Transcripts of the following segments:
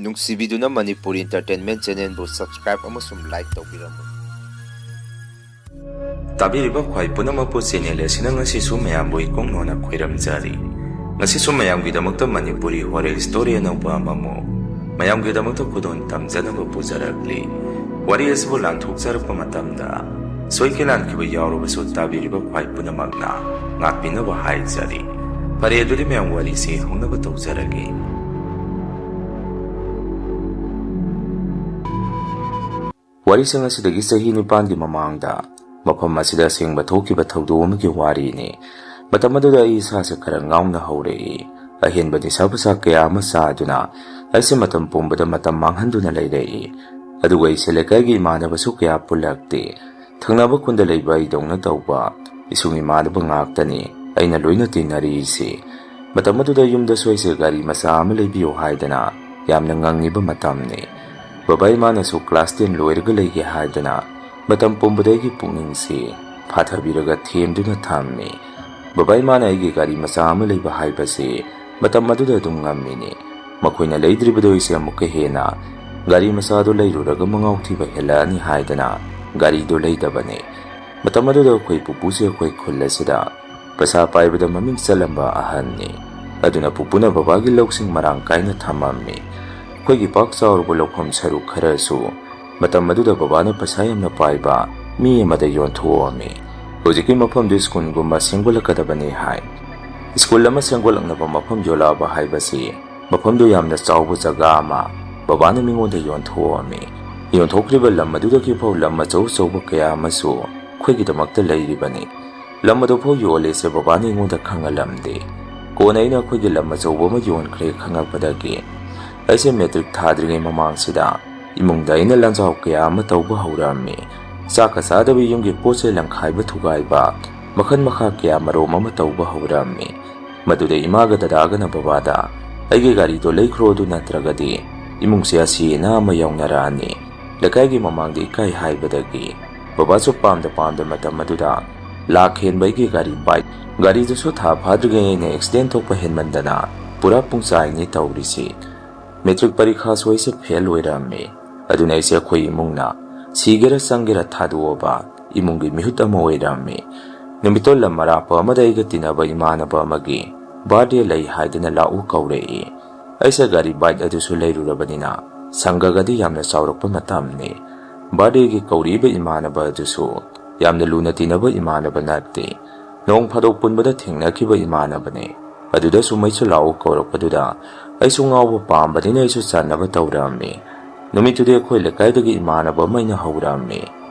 ꯅꯨꯡꯁꯤꯕꯤꯗꯨꯅ Manipuri entertainment ꯆꯦꯅꯦꯜꯕꯨ subscribe ꯑꯃꯁꯨꯡ like ꯇꯧꯕꯤꯔꯝꯃꯨ꯫ ꯇꯥꯕꯤꯔꯤꯕ ꯈ꯭ꯋꯥꯏ ꯄꯨꯝꯅꯃꯛꯄꯨ ꯆꯦꯅꯦꯜ ꯑꯁꯤꯅ ꯉꯁꯤꯁꯨ ꯃꯌꯥꯝꯕꯨ ꯏꯀꯣꯡꯅꯣꯅ ꯈꯣꯏꯔꯝꯖꯔꯤ꯫ ꯉꯁꯤꯁꯨ ꯃꯌꯥꯝꯒꯤꯗꯃꯛꯇ ꯃꯅꯤꯄꯨꯔꯤ ꯍꯣꯔꯦꯜ ꯁ꯭ꯇꯣꯔꯤ ꯑꯅꯧꯕ ꯑꯃꯃꯨꯛ ꯃꯌꯥꯝꯒꯤꯗꯃꯛꯇ ꯈꯨꯗꯣꯟ ꯇꯝꯖꯅꯕ ꯄꯨꯖꯔꯛꯂꯤ꯫ ꯋꯥꯔꯤ ꯑꯁꯤꯕꯨ ꯂꯥꯟꯊꯣꯛꯆꯔꯛꯄ ꯃꯇꯝꯗ ꯁꯣꯏꯈꯤ ꯂꯥꯟꯈꯤꯕ ꯌꯥꯎꯔꯕꯁꯨ ꯇꯥꯕꯤꯔꯤꯕ ꯈ꯭ꯋꯥꯏ ꯄꯨꯝꯅꯃꯛꯅ ꯉꯥꯛꯄꯤꯅꯕ ꯍꯥꯏꯖꯔꯤ꯫ ꯐꯔꯦ ꯑꯗꯨꯗꯤ ꯃꯌꯥꯝ ꯋꯥꯔꯤꯁꯤ ꯍꯧꯅꯕ ꯇꯧꯖꯔꯒꯦ꯫ ꯋꯥꯔꯤꯁꯤꯡ ꯑꯁꯤꯗꯒꯤ ꯆꯍꯤ 9ꯒꯤ ꯃꯃꯥꯡꯗ ꯃꯐꯝ ꯑꯁꯤꯗ ꯑꯁꯦꯡꯕ ꯊꯣꯛꯈꯤꯕ ꯊꯧꯗꯣꯛ ꯑꯃꯒꯤ ꯋꯥꯔꯤꯅꯤ꯫ ꯃꯇꯝ ꯑꯗꯨꯗ ꯑꯩ ꯏꯁꯥꯁꯦ ꯈꯔ ꯉꯥꯎꯅ ꯍꯧꯔꯛꯏ꯫ ꯑꯍꯦꯟꯕ ꯅꯤꯁꯥ ꯄꯨꯁꯥ ꯀꯌꯥ ꯑꯃ ꯆꯥꯗꯨꯅ ꯑꯩꯁꯦ ꯃꯇꯝ ꯄꯨꯝꯕꯗ ꯃꯇꯝ ꯃꯥꯡꯍꯟꯗꯨꯅ ꯂꯩꯔꯛꯏ꯫ ꯑꯗꯨꯒ ꯑꯩꯁꯦ ꯂꯩꯀꯥꯏꯒꯤ ꯏꯃꯥꯟꯅꯕꯁꯨ ꯀꯌా ꯄꯨꯜꯂꯛꯇꯦ꯫ ꯊꯪꯅꯕ ꯈꯨꯟꯗ ꯂꯩꯕ ꯑꯩꯗꯧꯅ ꯇꯧꯕ ꯏꯁꯨꯡ ꯏꯃꯥꯟꯅꯕ ꯉꯥꯛꯇꯅꯤ ꯑꯩꯅ ꯂꯣꯏꯅ ꯇꯤꯟꯅꯔꯤꯁꯤ꯫ ꯃꯇꯝ ꯑꯗꯨꯗ ꯌꯨꯝꯗꯁꯨ ꯑꯩꯁꯦ ꯒꯥꯔꯤ ꯃꯆꯥ ꯑꯃ ꯂꯩꯕꯤꯌꯨ ꯍꯥꯏꯗꯅ ꯌꯥꯝꯅ ꯉꯪꯉꯤꯕ ꯃꯇꯝꯅꯤ꯫ ꯕꯕꯥ ꯏꯃꯥꯅꯁꯨ ꯀ꯭ꯂꯥꯁ 10 ꯂꯣꯏꯔꯒ ꯂꯩꯒꯦ ꯍꯥꯏꯗꯅ ꯃꯇꯝ ꯄꯨꯝꯕꯗ ꯑꯩꯒꯤ ꯄꯨꯛꯅꯤꯡꯁꯤ ꯐꯥꯊꯕꯤꯔꯒ ꯊꯦꯝꯗꯨꯅ ꯊꯝꯃꯤ꯫ ꯕꯕꯥ ꯏꯃꯥꯅ ꯑꯩꯒꯤ ꯒꯥꯔꯤ ꯃꯆꯥ ꯑꯃ ꯂꯩꯕ ꯍꯥꯏꯕꯁꯤ ꯃꯇꯝ ꯑꯗꯨꯗ ꯑꯗꯨꯝ ꯉꯝꯃꯤꯅꯤ꯫ ꯃꯈꯣꯏꯅ ꯂꯩꯗ꯭ꯔꯤꯕꯗꯣ ꯑꯩꯁꯦ ꯑꯃꯨꯛꯀ ꯍꯦꯟꯅ ꯒꯥꯔꯤ ꯃꯆꯥꯗꯣ ꯂꯩꯔꯨꯔꯒ ꯃꯉꯥꯎ ꯊꯤꯕ ꯍꯦꯜꯂꯛꯑꯅꯤ ꯍꯥꯏꯗꯅ ꯒꯥꯔꯤꯗꯣ ꯂꯩꯗꯕꯅꯤ꯫ ꯃꯇꯝ ꯑꯗꯨꯗ ꯑꯩꯈꯣꯏ ꯄꯨꯄꯨꯁꯦ ꯑꯩꯈꯣꯏ ꯈꯨꯜ ꯑꯁꯤꯗ ꯄꯩꯁꯥ ꯄꯥꯏꯕꯗ ꯃꯃꯤꯡ ꯆꯠꯂꯝꯕ ꯑꯍꯟꯅꯤ꯫ ꯑꯗꯨꯅ ꯄꯨꯄꯨꯅ ꯕꯕꯥꯒꯤ ꯂꯧꯁꯤꯡ ꯃꯔꯥꯡ ꯀꯥꯏꯅ ꯊꯝꯃꯝꯃꯤ꯫ ꯑꯩꯈꯣꯏꯒꯤ ꯄꯥꯛ ꯆꯥꯎꯔꯕ ꯂꯧꯐꯝ ꯁꯔꯨꯛ ꯈꯔꯁꯨ ꯃꯇꯝ ꯑꯗꯨꯗ ꯕꯕꯥꯅ ꯄꯩꯁꯥ ꯌꯥꯝꯅ ꯄꯥꯏꯕ ꯃꯤ ꯑꯃꯗ ꯌꯣꯟꯊꯣꯛꯑꯝꯃꯤ꯫ ꯍꯧꯖꯤꯛꯀꯤ ꯃꯐꯝꯗꯨ ꯁ꯭ꯀꯨꯜꯒꯨꯝꯕ ꯁꯦꯝꯒꯠꯂꯛꯀꯗꯕꯅꯤ ꯍꯥꯏ꯫ ꯁ꯭ꯀꯨꯜ ꯑꯃ ꯁꯦꯝꯒꯠꯂꯛꯅꯕ ꯃꯐꯝ ꯌꯣꯜꯂꯛꯑꯕ ꯍꯥꯏꯕꯁꯤ ꯃꯐꯝꯗꯨ ꯌꯥꯝꯅ ꯆꯥꯎꯕ ꯖꯒꯥ ꯑꯃ ꯕꯕꯥꯅ ꯃꯤꯉꯣꯟꯗ ꯌꯣꯟꯊꯣꯛꯑꯝꯃꯤ꯫ ꯌꯣꯟꯊꯣꯛꯈ꯭ꯔꯤꯕ ꯂꯝ ꯑꯗꯨꯗꯒꯤ ꯐꯥꯎ ꯂꯝ ꯑꯆꯧ ꯑꯆꯧꯕ ꯀꯌا ꯑꯃꯁꯨ ꯑꯩꯈꯣꯏꯒꯤꯗꯃꯛꯇ ꯂꯩꯔꯤꯕꯅꯤ꯫ ꯂꯝ ꯑꯗꯨꯐꯥꯎ ꯌꯣꯜꯂꯦꯁꯦ ꯕꯕꯥꯅ ꯑꯩꯉꯣꯟꯗ ꯈꯪꯍꯜꯂꯝꯗꯦ꯫ ꯀꯣꯟꯅ ꯑꯩꯅ ꯑꯩꯈꯣꯏꯒꯤ ꯂꯝ ꯑꯆꯧꯕ ꯑꯃ ꯌꯣꯟꯈ꯭ꯔꯦ ꯈꯪꯉꯛꯄꯗꯒꯤ ꯑꯩꯁꯦ ꯃꯦꯇ꯭ꯔꯤꯛ ꯊꯥꯗ꯭ꯔꯤꯉꯩ ꯃꯃꯥꯡꯁꯤꯗ ꯏꯃꯨꯡꯗ ꯑꯩꯅ ꯂꯥꯟꯖꯥꯎ ꯀꯌꯥ ꯑꯃ ꯇꯧꯕ ꯍꯧꯔꯝꯃꯤ꯫ ꯆꯥꯛꯀ ꯆꯥꯗꯕ ꯌꯨꯝꯒꯤ ꯄꯣꯠꯆꯩ ꯂꯪꯈꯥꯏꯕ ꯊꯨꯒꯥꯏꯕ ꯃꯈꯜ ꯃꯈꯥ ꯀꯌా ꯃꯔꯣꯝ ꯑꯃ ꯇꯧꯕ ꯍꯧꯔꯝꯃꯤ꯫ ꯃꯗꯨꯗ ꯏꯃꯥꯒ ꯗꯗꯥꯒꯅ ꯕꯕꯥꯗ ꯑꯩꯒꯤ ꯒꯥꯔꯤꯗꯣ ꯂꯩꯈ꯭ꯔꯣ ꯑꯗꯨ ꯅꯠꯇ꯭ꯔꯒꯗꯤ ꯏꯃꯨꯡꯁꯦ ꯑꯁꯤ ꯑꯅꯥ ꯑꯃ ꯌꯥꯎꯅꯔꯛꯑꯅꯤ꯫ ꯂꯩꯀꯥꯏꯒꯤ ꯃꯃꯥꯡꯗ ꯏꯀꯥꯏ ꯍꯥꯏꯕꯗꯒꯤ ꯕꯕꯥꯁꯨ ꯄꯥꯝꯗ ꯃꯇꯝ ꯑꯗꯨꯗ ꯂꯥꯛ ꯍꯦꯟꯕ ꯑꯩꯒꯤ ꯒꯥꯔꯤ ꯕꯥꯏꯛ ꯒꯥꯔꯤꯗꯨꯁꯨ ꯊꯥ ꯐꯥꯗ꯭ꯔꯤꯉꯩ ꯑꯩꯅ ꯑꯦꯛꯁꯤꯗꯦꯟ ꯊꯣꯛꯄ ꯍꯦꯟꯃꯟꯗꯅ ꯄꯨꯔꯥ ꯄꯨꯡꯆꯥꯏꯅꯤ ꯇꯧꯔꯤꯁꯤ꯫ ꯃꯦꯇ꯭ꯔꯤꯛ ꯄꯔꯤꯈꯥꯁꯨ ꯑꯩꯁꯦ ꯐꯦꯜ ꯑꯣꯏꯔꯝꯃꯤ꯫ ꯑꯗꯨꯅ ꯑꯩꯁꯦ ꯑꯩꯈꯣꯏ ꯏꯃꯨꯡꯅ ꯁꯤꯒꯦꯔ ꯆꯪꯒꯦꯔ ꯊꯥꯗꯣꯛꯑꯕ ꯏꯃꯨꯡꯒꯤ ꯃꯤꯍꯨꯠ ꯑꯃ ꯑꯣꯏꯔꯝꯃꯤ꯫ ꯅꯨꯃꯤꯠꯇꯣ ꯂꯝ ꯑꯔꯥꯞꯄ ꯑꯃꯗ ꯑꯩꯒ ꯇꯤꯟꯅꯕ ꯏꯃꯥꯟꯅꯕ ꯑꯃꯒꯤ ꯕꯥꯔꯗꯦ ꯂꯩ ꯍꯥꯏꯗꯅ ꯂꯥꯛꯎ ꯀꯧꯔꯛꯏ꯫ ꯑꯩꯁꯦ ꯒꯥꯔꯤ ꯕꯥꯏꯛ ꯑꯗꯨꯁꯨ ꯂꯩꯔꯨꯔꯕꯅꯤꯅ ꯁꯪꯒꯒꯗꯤ ꯌꯥꯝꯅ ꯆꯥꯎꯔꯛꯄ ꯃꯇꯝꯅꯤ꯫ ꯕꯥꯔꯗꯦꯒꯤ ꯀꯧꯔꯤꯕ ꯏꯃꯥꯟꯅꯕ ꯑꯗꯨꯁꯨ ꯌꯥꯝꯅ ꯂꯨꯅ ꯇꯤꯟꯅꯕ ꯏꯃꯥꯟꯅꯕ ꯅꯠꯇꯦ꯫ ꯅꯣꯡ ꯐꯥꯗꯣꯛ ꯄꯨꯟꯕꯗ ꯊꯦꯡꯅꯈꯤꯕ ꯏꯃꯥꯟꯅꯕꯅꯤ꯫ ꯑꯗꯨꯗꯁꯨ ꯃꯩꯁꯨ ꯂꯥꯛꯎ ꯀꯧꯔꯛꯄꯗꯨꯗ ꯑꯩꯁꯨ ꯉꯥꯎꯕ ꯄꯥꯝꯕꯅꯤꯅ ꯑꯩꯁꯨ ꯆꯟꯅꯕ ꯇꯧꯔꯝꯃꯤ꯫ ꯅꯨꯃꯤꯠꯇꯨꯗꯤ ꯑꯩꯈꯣꯏ ꯂꯩꯀꯥꯏꯗꯒꯤ ꯏꯃꯥꯟꯅꯕ ꯑꯃ ꯑꯩꯅ ꯍꯧꯔꯝꯃꯤ꯫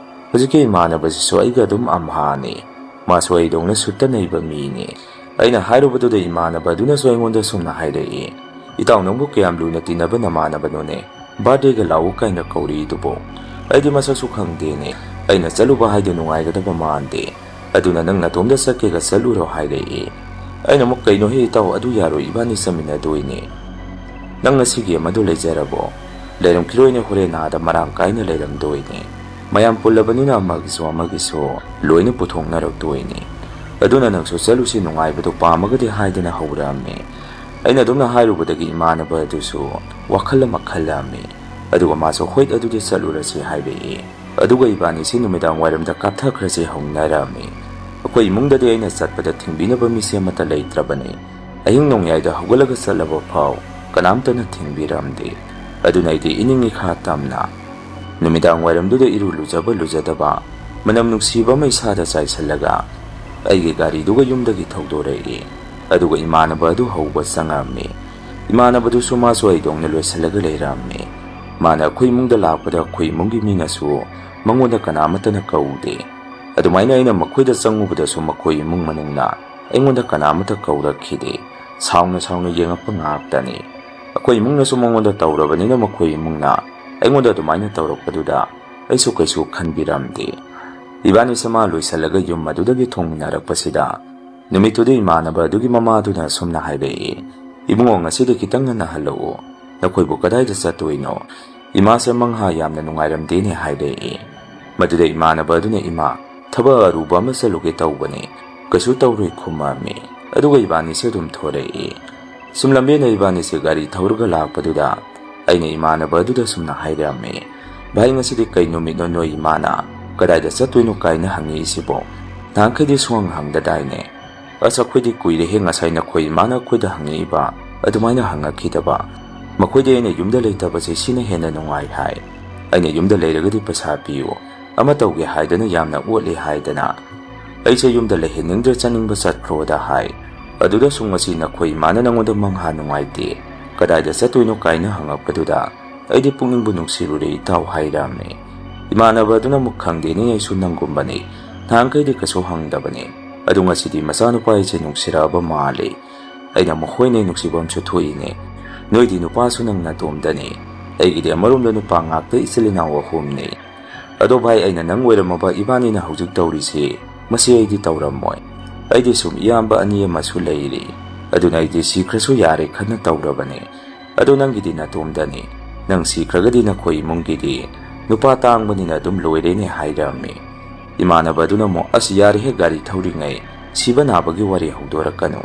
ꯍꯧꯖꯤꯛꯀꯤ ꯏꯃꯥꯟꯅꯕꯁꯤꯁꯨ ꯑꯩꯒ ꯑꯗꯨꯝ ꯑꯝꯍꯥꯅꯤ꯫ ꯃꯥꯁꯨ ꯑꯩꯗꯧꯅ ꯁꯨꯠꯇ ꯅꯩꯕ ꯃꯤꯅꯤ꯫ ꯑꯩꯅ ꯍꯥꯏꯔꯨꯕꯗꯨꯗ ꯏꯃꯥꯟꯅꯕ ꯑꯗꯨꯅꯁꯨ ꯑꯩꯉꯣꯟꯗ ꯁꯨꯝꯅ ꯍꯥꯏꯔꯛꯏ, "ꯏꯇꯥꯎ ꯅꯪꯕꯨ ꯀꯌꯥꯝ ꯂꯨꯅ ꯇꯤꯟꯅꯕ ꯅꯃꯥꯟꯅꯕꯅꯣꯅꯦ ꯕꯥꯔꯗꯦꯒ ꯂꯥꯛꯎ ꯀꯥꯏꯅ ꯀꯧꯔꯤꯗꯨꯕꯨ?" ꯑꯩꯗꯤ ꯃꯁꯛꯁꯨ ꯈꯪꯗꯦꯅꯦ꯫ ꯑꯩꯅ ꯆꯠꯂꯨꯕ ꯍꯥꯏꯗꯨ ꯅꯨꯡꯉꯥꯏꯒꯗꯕ ꯃꯥꯟꯗꯦ꯫ ꯑꯗꯨꯅ ꯅꯪ ꯅꯇꯣꯝꯗ ꯆꯠꯀꯦꯒ ꯆꯠꯂꯨꯔꯣ ꯍꯥꯏꯔꯛꯏ꯫ ꯑꯩꯅ ꯑꯃꯨꯛ ꯀꯩꯅꯣꯍꯦ ꯏꯇꯥꯎ ꯑꯗꯨ ꯌꯥꯔꯣꯏ ꯏꯕꯥꯅꯤ ꯆꯠꯃꯤꯟꯅꯗꯣꯏꯅꯤ꯫ ꯅꯪ ꯉꯁꯤꯒꯤ ꯑꯃꯗꯣ ꯂꯩꯖꯔꯕꯣ? ꯂꯩꯔꯝꯈꯤꯔꯣꯏꯅꯦ ꯍꯣꯔꯦꯟ ꯑꯥꯗ ꯃꯔꯥꯡ ꯀꯥꯏꯅ ꯂꯩꯔꯝꯗꯣꯏꯅꯤ꯫ ꯃꯌꯥꯝ ꯄꯨꯜꯂꯕꯅꯤꯅ ꯑꯃꯒꯤꯁꯨ ꯂꯣꯏꯅ ꯄꯨꯊꯣꯛꯅꯔꯛꯇꯣꯏꯅꯤ꯫ ꯑꯗꯨꯅ ꯅꯪꯁꯨ ꯆꯠꯂꯨꯁꯤ ꯅꯨꯡꯉꯥꯏꯕꯗꯣ ꯄꯥꯝꯃꯒꯗꯤ ꯍꯥꯏꯗꯅ ꯍꯧꯔꯛꯑꯝꯃꯤ꯫ ꯑꯩꯅ ꯑꯗꯨꯝꯅ ꯍꯥꯏꯔꯨꯕꯗꯒꯤ ꯏꯃꯥꯟꯅꯕ ꯑꯗꯨꯁꯨ ꯋꯥꯈꯜ ꯑꯃ ꯈꯜꯂꯝꯃꯤ꯫ ꯑꯗꯨꯒ ꯃꯥꯁꯨ ꯍꯣꯏꯠ ꯑꯗꯨꯗꯤ ꯆꯠꯂꯨꯔꯁꯤ ꯍꯥꯏꯔꯛꯏ꯫ ꯑꯗꯨꯒ ꯏꯕꯥꯅꯤꯁꯤ ꯅꯨꯃꯤꯗꯥꯡ ꯋꯥꯏꯔꯝꯗ ꯀꯥꯞꯊꯈ꯭ꯔꯁꯤ ꯍꯧꯅꯔꯝꯃꯤ꯫ ꯑꯩꯈꯣꯏ ꯏꯃꯨꯡꯗꯗꯤ ꯑꯩꯅ ꯆꯠꯄꯗ ꯊꯤꯡꯕꯤꯅꯕ ꯃꯤꯁꯦ ꯑꯃꯠꯇ ꯂꯩꯇ꯭ꯔꯕꯅꯤ꯫ ꯑꯍꯤꯡ ꯅꯣꯡꯌꯥꯏꯗ ꯍꯧꯒꯠꯂꯒ ꯆꯠꯂꯕ ꯐꯥꯎ ꯀꯅꯥꯝꯇꯅ ꯊꯤꯡꯕꯤꯔꯝꯗꯦ꯫ ꯑꯗꯨꯅ ꯑꯩꯗꯤ ꯏꯅꯤꯡ ꯏꯈꯥ ꯇꯝꯅ ꯅꯨꯃꯤꯗꯥꯡ ꯋꯥꯏꯔꯝꯗꯨꯗ ꯏꯔꯨ ꯂꯨꯖꯕ ꯂꯨꯖꯗꯕ ꯃꯅꯝ ꯅꯨꯡꯁꯤꯕ ꯑꯃ ꯏꯁꯥꯗ ꯆꯥꯏꯁꯤꯜꯂꯒ ꯑꯩꯒꯤ ꯒꯥꯔꯤꯗꯨꯒ ꯌꯨꯝꯗꯒꯤ ꯊꯧꯗꯣꯔꯛꯏ꯫ ꯑꯗꯨꯒ ꯏꯃꯥꯟꯅꯕ ꯑꯗꯨ ꯍꯧꯕ ꯆꯪꯉꯝꯃꯤ꯫ ꯏꯃꯥꯟꯅꯕꯗꯨꯁꯨ ꯃꯥꯁꯨ ꯑꯩꯗꯧꯅ ꯂꯣꯏꯁꯤꯜꯂꯒ ꯂꯩꯔꯝꯃꯤ꯫ ꯃꯥꯅ ꯑꯩꯈꯣꯏ ꯏꯃꯨꯡꯗ ꯂꯥꯛꯄꯗ ꯑꯩꯈꯣꯏ ꯏꯃꯨꯡꯒꯤ ꯃꯤꯅꯁꯨ ꯃꯉꯣꯟꯗ ꯀꯅꯥꯃꯠꯇꯅ ꯀꯧꯗꯦ꯫ ꯑꯗꯨꯃꯥꯏꯅ ꯑꯩꯅ ꯃꯈꯣꯏꯗ ꯆꯪꯉꯨꯕꯗꯁꯨ ꯃꯈꯣꯏ ꯏꯃꯨꯡ ꯃꯅꯨꯡꯅ ꯑꯩꯉꯣꯟꯗ ꯀꯅꯥꯃꯠꯇ ꯀꯧꯔꯛꯈꯤꯗꯦ꯫ ꯁꯥꯎꯅ ꯌꯦꯡꯉꯛꯄ ꯉꯥꯛꯇꯅꯤ꯫ ꯑꯩꯈꯣꯏ ꯏꯃꯨꯡꯅꯁꯨ ꯃꯉꯣꯟꯗ ꯇꯧꯔꯕꯅꯤꯅ ꯃꯈꯣꯏ ꯏꯃꯨꯡꯅ ꯑꯩꯉꯣꯟꯗ ꯑꯗꯨꯃꯥꯏꯅ ꯇꯧꯔꯛꯄꯗꯨꯗ ꯑꯩꯁꯨ ꯀꯩꯁꯨ ꯈꯟꯕꯤꯔꯝꯗꯦ꯫ ꯏꯕꯥꯅꯤꯁꯦ ꯃꯥ ꯂꯣꯏꯁꯤꯜꯂꯒ ꯌꯨꯝ ꯑꯗꯨꯗꯒꯤ ꯊꯣꯡꯃꯤꯟꯅꯔꯛꯄꯁꯤꯗ ꯅꯨꯃꯤꯠꯇꯨꯗꯤ ꯏꯃꯥꯟꯅꯕ ꯑꯗꯨꯒꯤ ꯃꯃꯥꯗꯨꯅ ꯁꯨꯝꯅ ꯍꯥꯏꯔꯛꯏ, "ꯏꯕꯨꯡꯉꯣ ꯉꯁꯤꯗꯤ ꯈꯤꯇꯪ ꯉꯟꯅ ꯍꯜꯂꯛꯑꯣ꯫ ꯅꯈꯣꯏꯕꯨ ꯀꯗꯥꯏꯗ ꯆꯠꯇꯣꯏꯅꯣ? ꯏꯃꯥꯁꯦ ꯃꯪꯍꯥ ꯌꯥꯝꯅ ꯅꯨꯡꯉꯥꯏꯔꯝꯗꯦꯅꯦ" ꯍꯥꯏꯔꯛꯏ꯫ ꯃꯗꯨꯗ ꯏꯃꯥꯟꯅꯕ ꯑꯗꯨꯅ "ꯏꯃꯥ, ꯊꯕꯛ ꯑꯔꯨꯕ ꯑꯃ ꯆꯠꯂꯨꯒꯦ ꯇꯧꯕꯅꯤ, ꯀꯩꯁꯨ ꯇꯧꯔꯣꯏ" ꯈꯨꯝꯃꯝꯃꯤ꯫ ꯑꯗꯨꯒ ꯏꯕꯥꯅꯤꯁꯦ ꯑꯗꯨꯝ ꯊꯣꯔꯛꯏ꯫ ꯁꯨꯝ ꯂꯝꯕꯦꯟꯗ ꯏꯕꯥꯅꯤꯁꯦ ꯒꯥꯔꯤ ꯊꯧꯔꯒ ꯂꯥꯛꯄꯗꯨꯗ ꯑꯩꯅ ꯏꯃꯥꯟꯅꯕ ꯑꯗꯨꯗ ꯁꯨꯝꯅ ꯍꯥꯏꯔꯝꯃꯤ, "ꯚꯥꯏ, ꯉꯁꯤꯗꯤ ꯀꯩ ꯅꯨꯃꯤꯠꯅꯣ ꯅꯣꯏ ꯏꯃꯥꯅ ꯀꯗꯥꯏꯗ ꯆꯠꯇꯣꯏꯅꯣ ꯀꯥꯏꯅ ꯍꯪꯉꯛꯏꯁꯤꯕꯣ? ꯅꯍꯥꯟꯈꯩꯗꯤ ꯁꯨꯡꯍꯪ ꯍꯪꯗꯗꯥꯏꯅꯦ?" "ꯑꯁ, ꯑꯩꯈꯣꯏꯗꯤ ꯀꯨꯏꯔꯦꯍꯦ ꯉꯁꯥꯏ ꯅꯈꯣꯏ ꯏꯃꯥꯅ ꯑꯩꯈꯣꯏꯗ ꯍꯪꯉꯛꯏꯕ ꯑꯗꯨꯃꯥꯏꯅ ꯍꯪꯉꯛꯈꯤꯗꯕ. ꯃꯈꯣꯏꯗꯤ ꯑꯩꯅ ꯌꯨꯝꯗ ꯂꯩꯇꯕꯁꯦ ꯁꯤꯅ ꯍꯦꯟꯅ ꯅꯨꯡꯉꯥꯏ ꯍꯥꯏ. ꯑꯩꯅ ꯌꯨꯝꯗ ꯂꯩꯔꯒꯗꯤ ꯄꯩꯁꯥ ꯄꯤꯌꯨ, ꯑꯃ ꯇꯧꯒꯦ ꯍꯥꯏꯗꯅ ꯌꯥꯝꯅ ꯑꯣꯠꯂꯦ ꯍꯥꯏꯗꯅ. ꯑꯩꯁꯦ ꯌꯨꯝꯗ ꯂꯩꯍꯟꯅꯤꯡꯗ꯭ꯔꯦ, ꯆꯠꯅꯤꯡꯕ ꯆꯠꯈ꯭ꯔꯣꯗ ꯍꯥꯏ. ꯑꯗꯨꯗꯁꯨ ꯉꯁꯤ ꯅꯈꯣꯏ ꯏꯃꯥꯅ ꯅꯪꯉꯣꯟꯗ ꯃꯪꯍꯥ ꯅꯨꯡꯉꯥꯏꯇꯦ, ꯀꯗꯥꯏꯗ ꯆꯠꯇꯣꯏꯅꯣ ꯀꯥꯏꯅ ꯍꯪꯉꯛꯄꯗꯨꯗ ꯑꯩꯗꯤ ꯄꯨꯛꯅꯤꯡꯕꯨ ꯅꯨꯡꯁꯤꯔꯨꯔꯦ ꯏꯇꯥꯎ" ꯍꯥꯏꯔꯝꯃꯤ꯫ ꯏꯃꯥꯟꯅꯕ ꯑꯗꯨꯅ ꯑꯃꯨꯛ, "ꯈꯪꯗꯦꯅꯦ, ꯑꯩꯁꯨ ꯅꯪꯒꯨꯝꯕꯅꯤ. ꯅꯍꯥꯟꯈꯩꯗꯤ ꯀꯩꯁꯨ ꯍꯪꯗꯕꯅꯤ. ꯑꯗꯨ ꯉꯁꯤꯗꯤ ꯃꯆꯥꯅꯨꯄꯥ ꯑꯩꯁꯦ ꯅꯨꯡꯁꯤꯔꯛꯑꯕ ꯃꯥꯜꯂꯤ." ꯑꯩꯅ ꯑꯃꯨꯛ, "ꯍꯣꯏꯅꯦ, ꯅꯨꯡꯁꯤꯐꯝꯁꯨ ꯊꯣꯛꯏꯅꯦ. ꯅꯣꯏꯗꯤ ꯅꯨꯄꯥꯁꯨ ꯅꯪ ꯅꯇꯣꯝꯗꯅꯤ. ꯑꯩꯒꯤꯗꯤ ꯑꯃꯔꯣꯝꯗ ꯅꯨꯄꯥ ꯉꯥꯛꯇ ꯏꯆꯤꯜ ꯏꯅꯥꯎ 3ꯅꯤ. ꯑꯗꯣ ꯚꯥꯏ, ꯑꯩꯅ ꯅꯪ ꯑꯣꯏꯔꯝꯃꯕ ꯏꯕꯥꯅꯤꯅ ꯍꯧꯖꯤꯛ ꯇꯧꯔꯤꯁꯤ, ꯃꯁꯤ ꯑꯩꯗꯤ ꯇꯧꯔꯝꯃꯣꯏ. ꯑꯩꯗꯤ ꯁꯨꯝ ꯏꯌꯥꯝꯕ 2 ꯑꯃꯁꯨ ꯂꯩꯔꯤ. ꯑꯗꯨꯅ ꯑꯩꯗꯤ ꯁꯤꯈ꯭ꯔꯁꯨ ꯌꯥꯔꯦ ꯈꯟꯅ ꯇꯧꯔꯕꯅꯤ. ꯑꯗꯣ ꯅꯪꯒꯤꯗꯤ ꯅꯇꯣꯝꯗꯅꯤ. ꯅꯪ ꯁꯤꯈ꯭ꯔꯒꯗꯤ ꯅꯈꯣꯏ ꯏꯃꯨꯡꯒꯤꯗꯤ ꯅꯨꯄꯥ ꯇꯥꯡꯕꯅꯤꯅ ꯑꯗꯨꯝ ꯂꯣꯏꯔꯦꯅꯦ" ꯍꯥꯏꯔꯝꯃꯤ꯫ ꯏꯃꯥꯟꯅꯕ ꯑꯗꯨꯅ ꯑꯃꯨꯛ, "ꯑꯁ ꯌꯥꯔꯦꯍꯦ, ꯒꯥꯔꯤ ꯊꯧꯔꯤꯉꯩ ꯁꯤꯕ ꯅꯥꯕꯒꯤ ꯋꯥꯔꯤ ꯍꯧꯗꯣꯔꯛꯀꯅꯨ.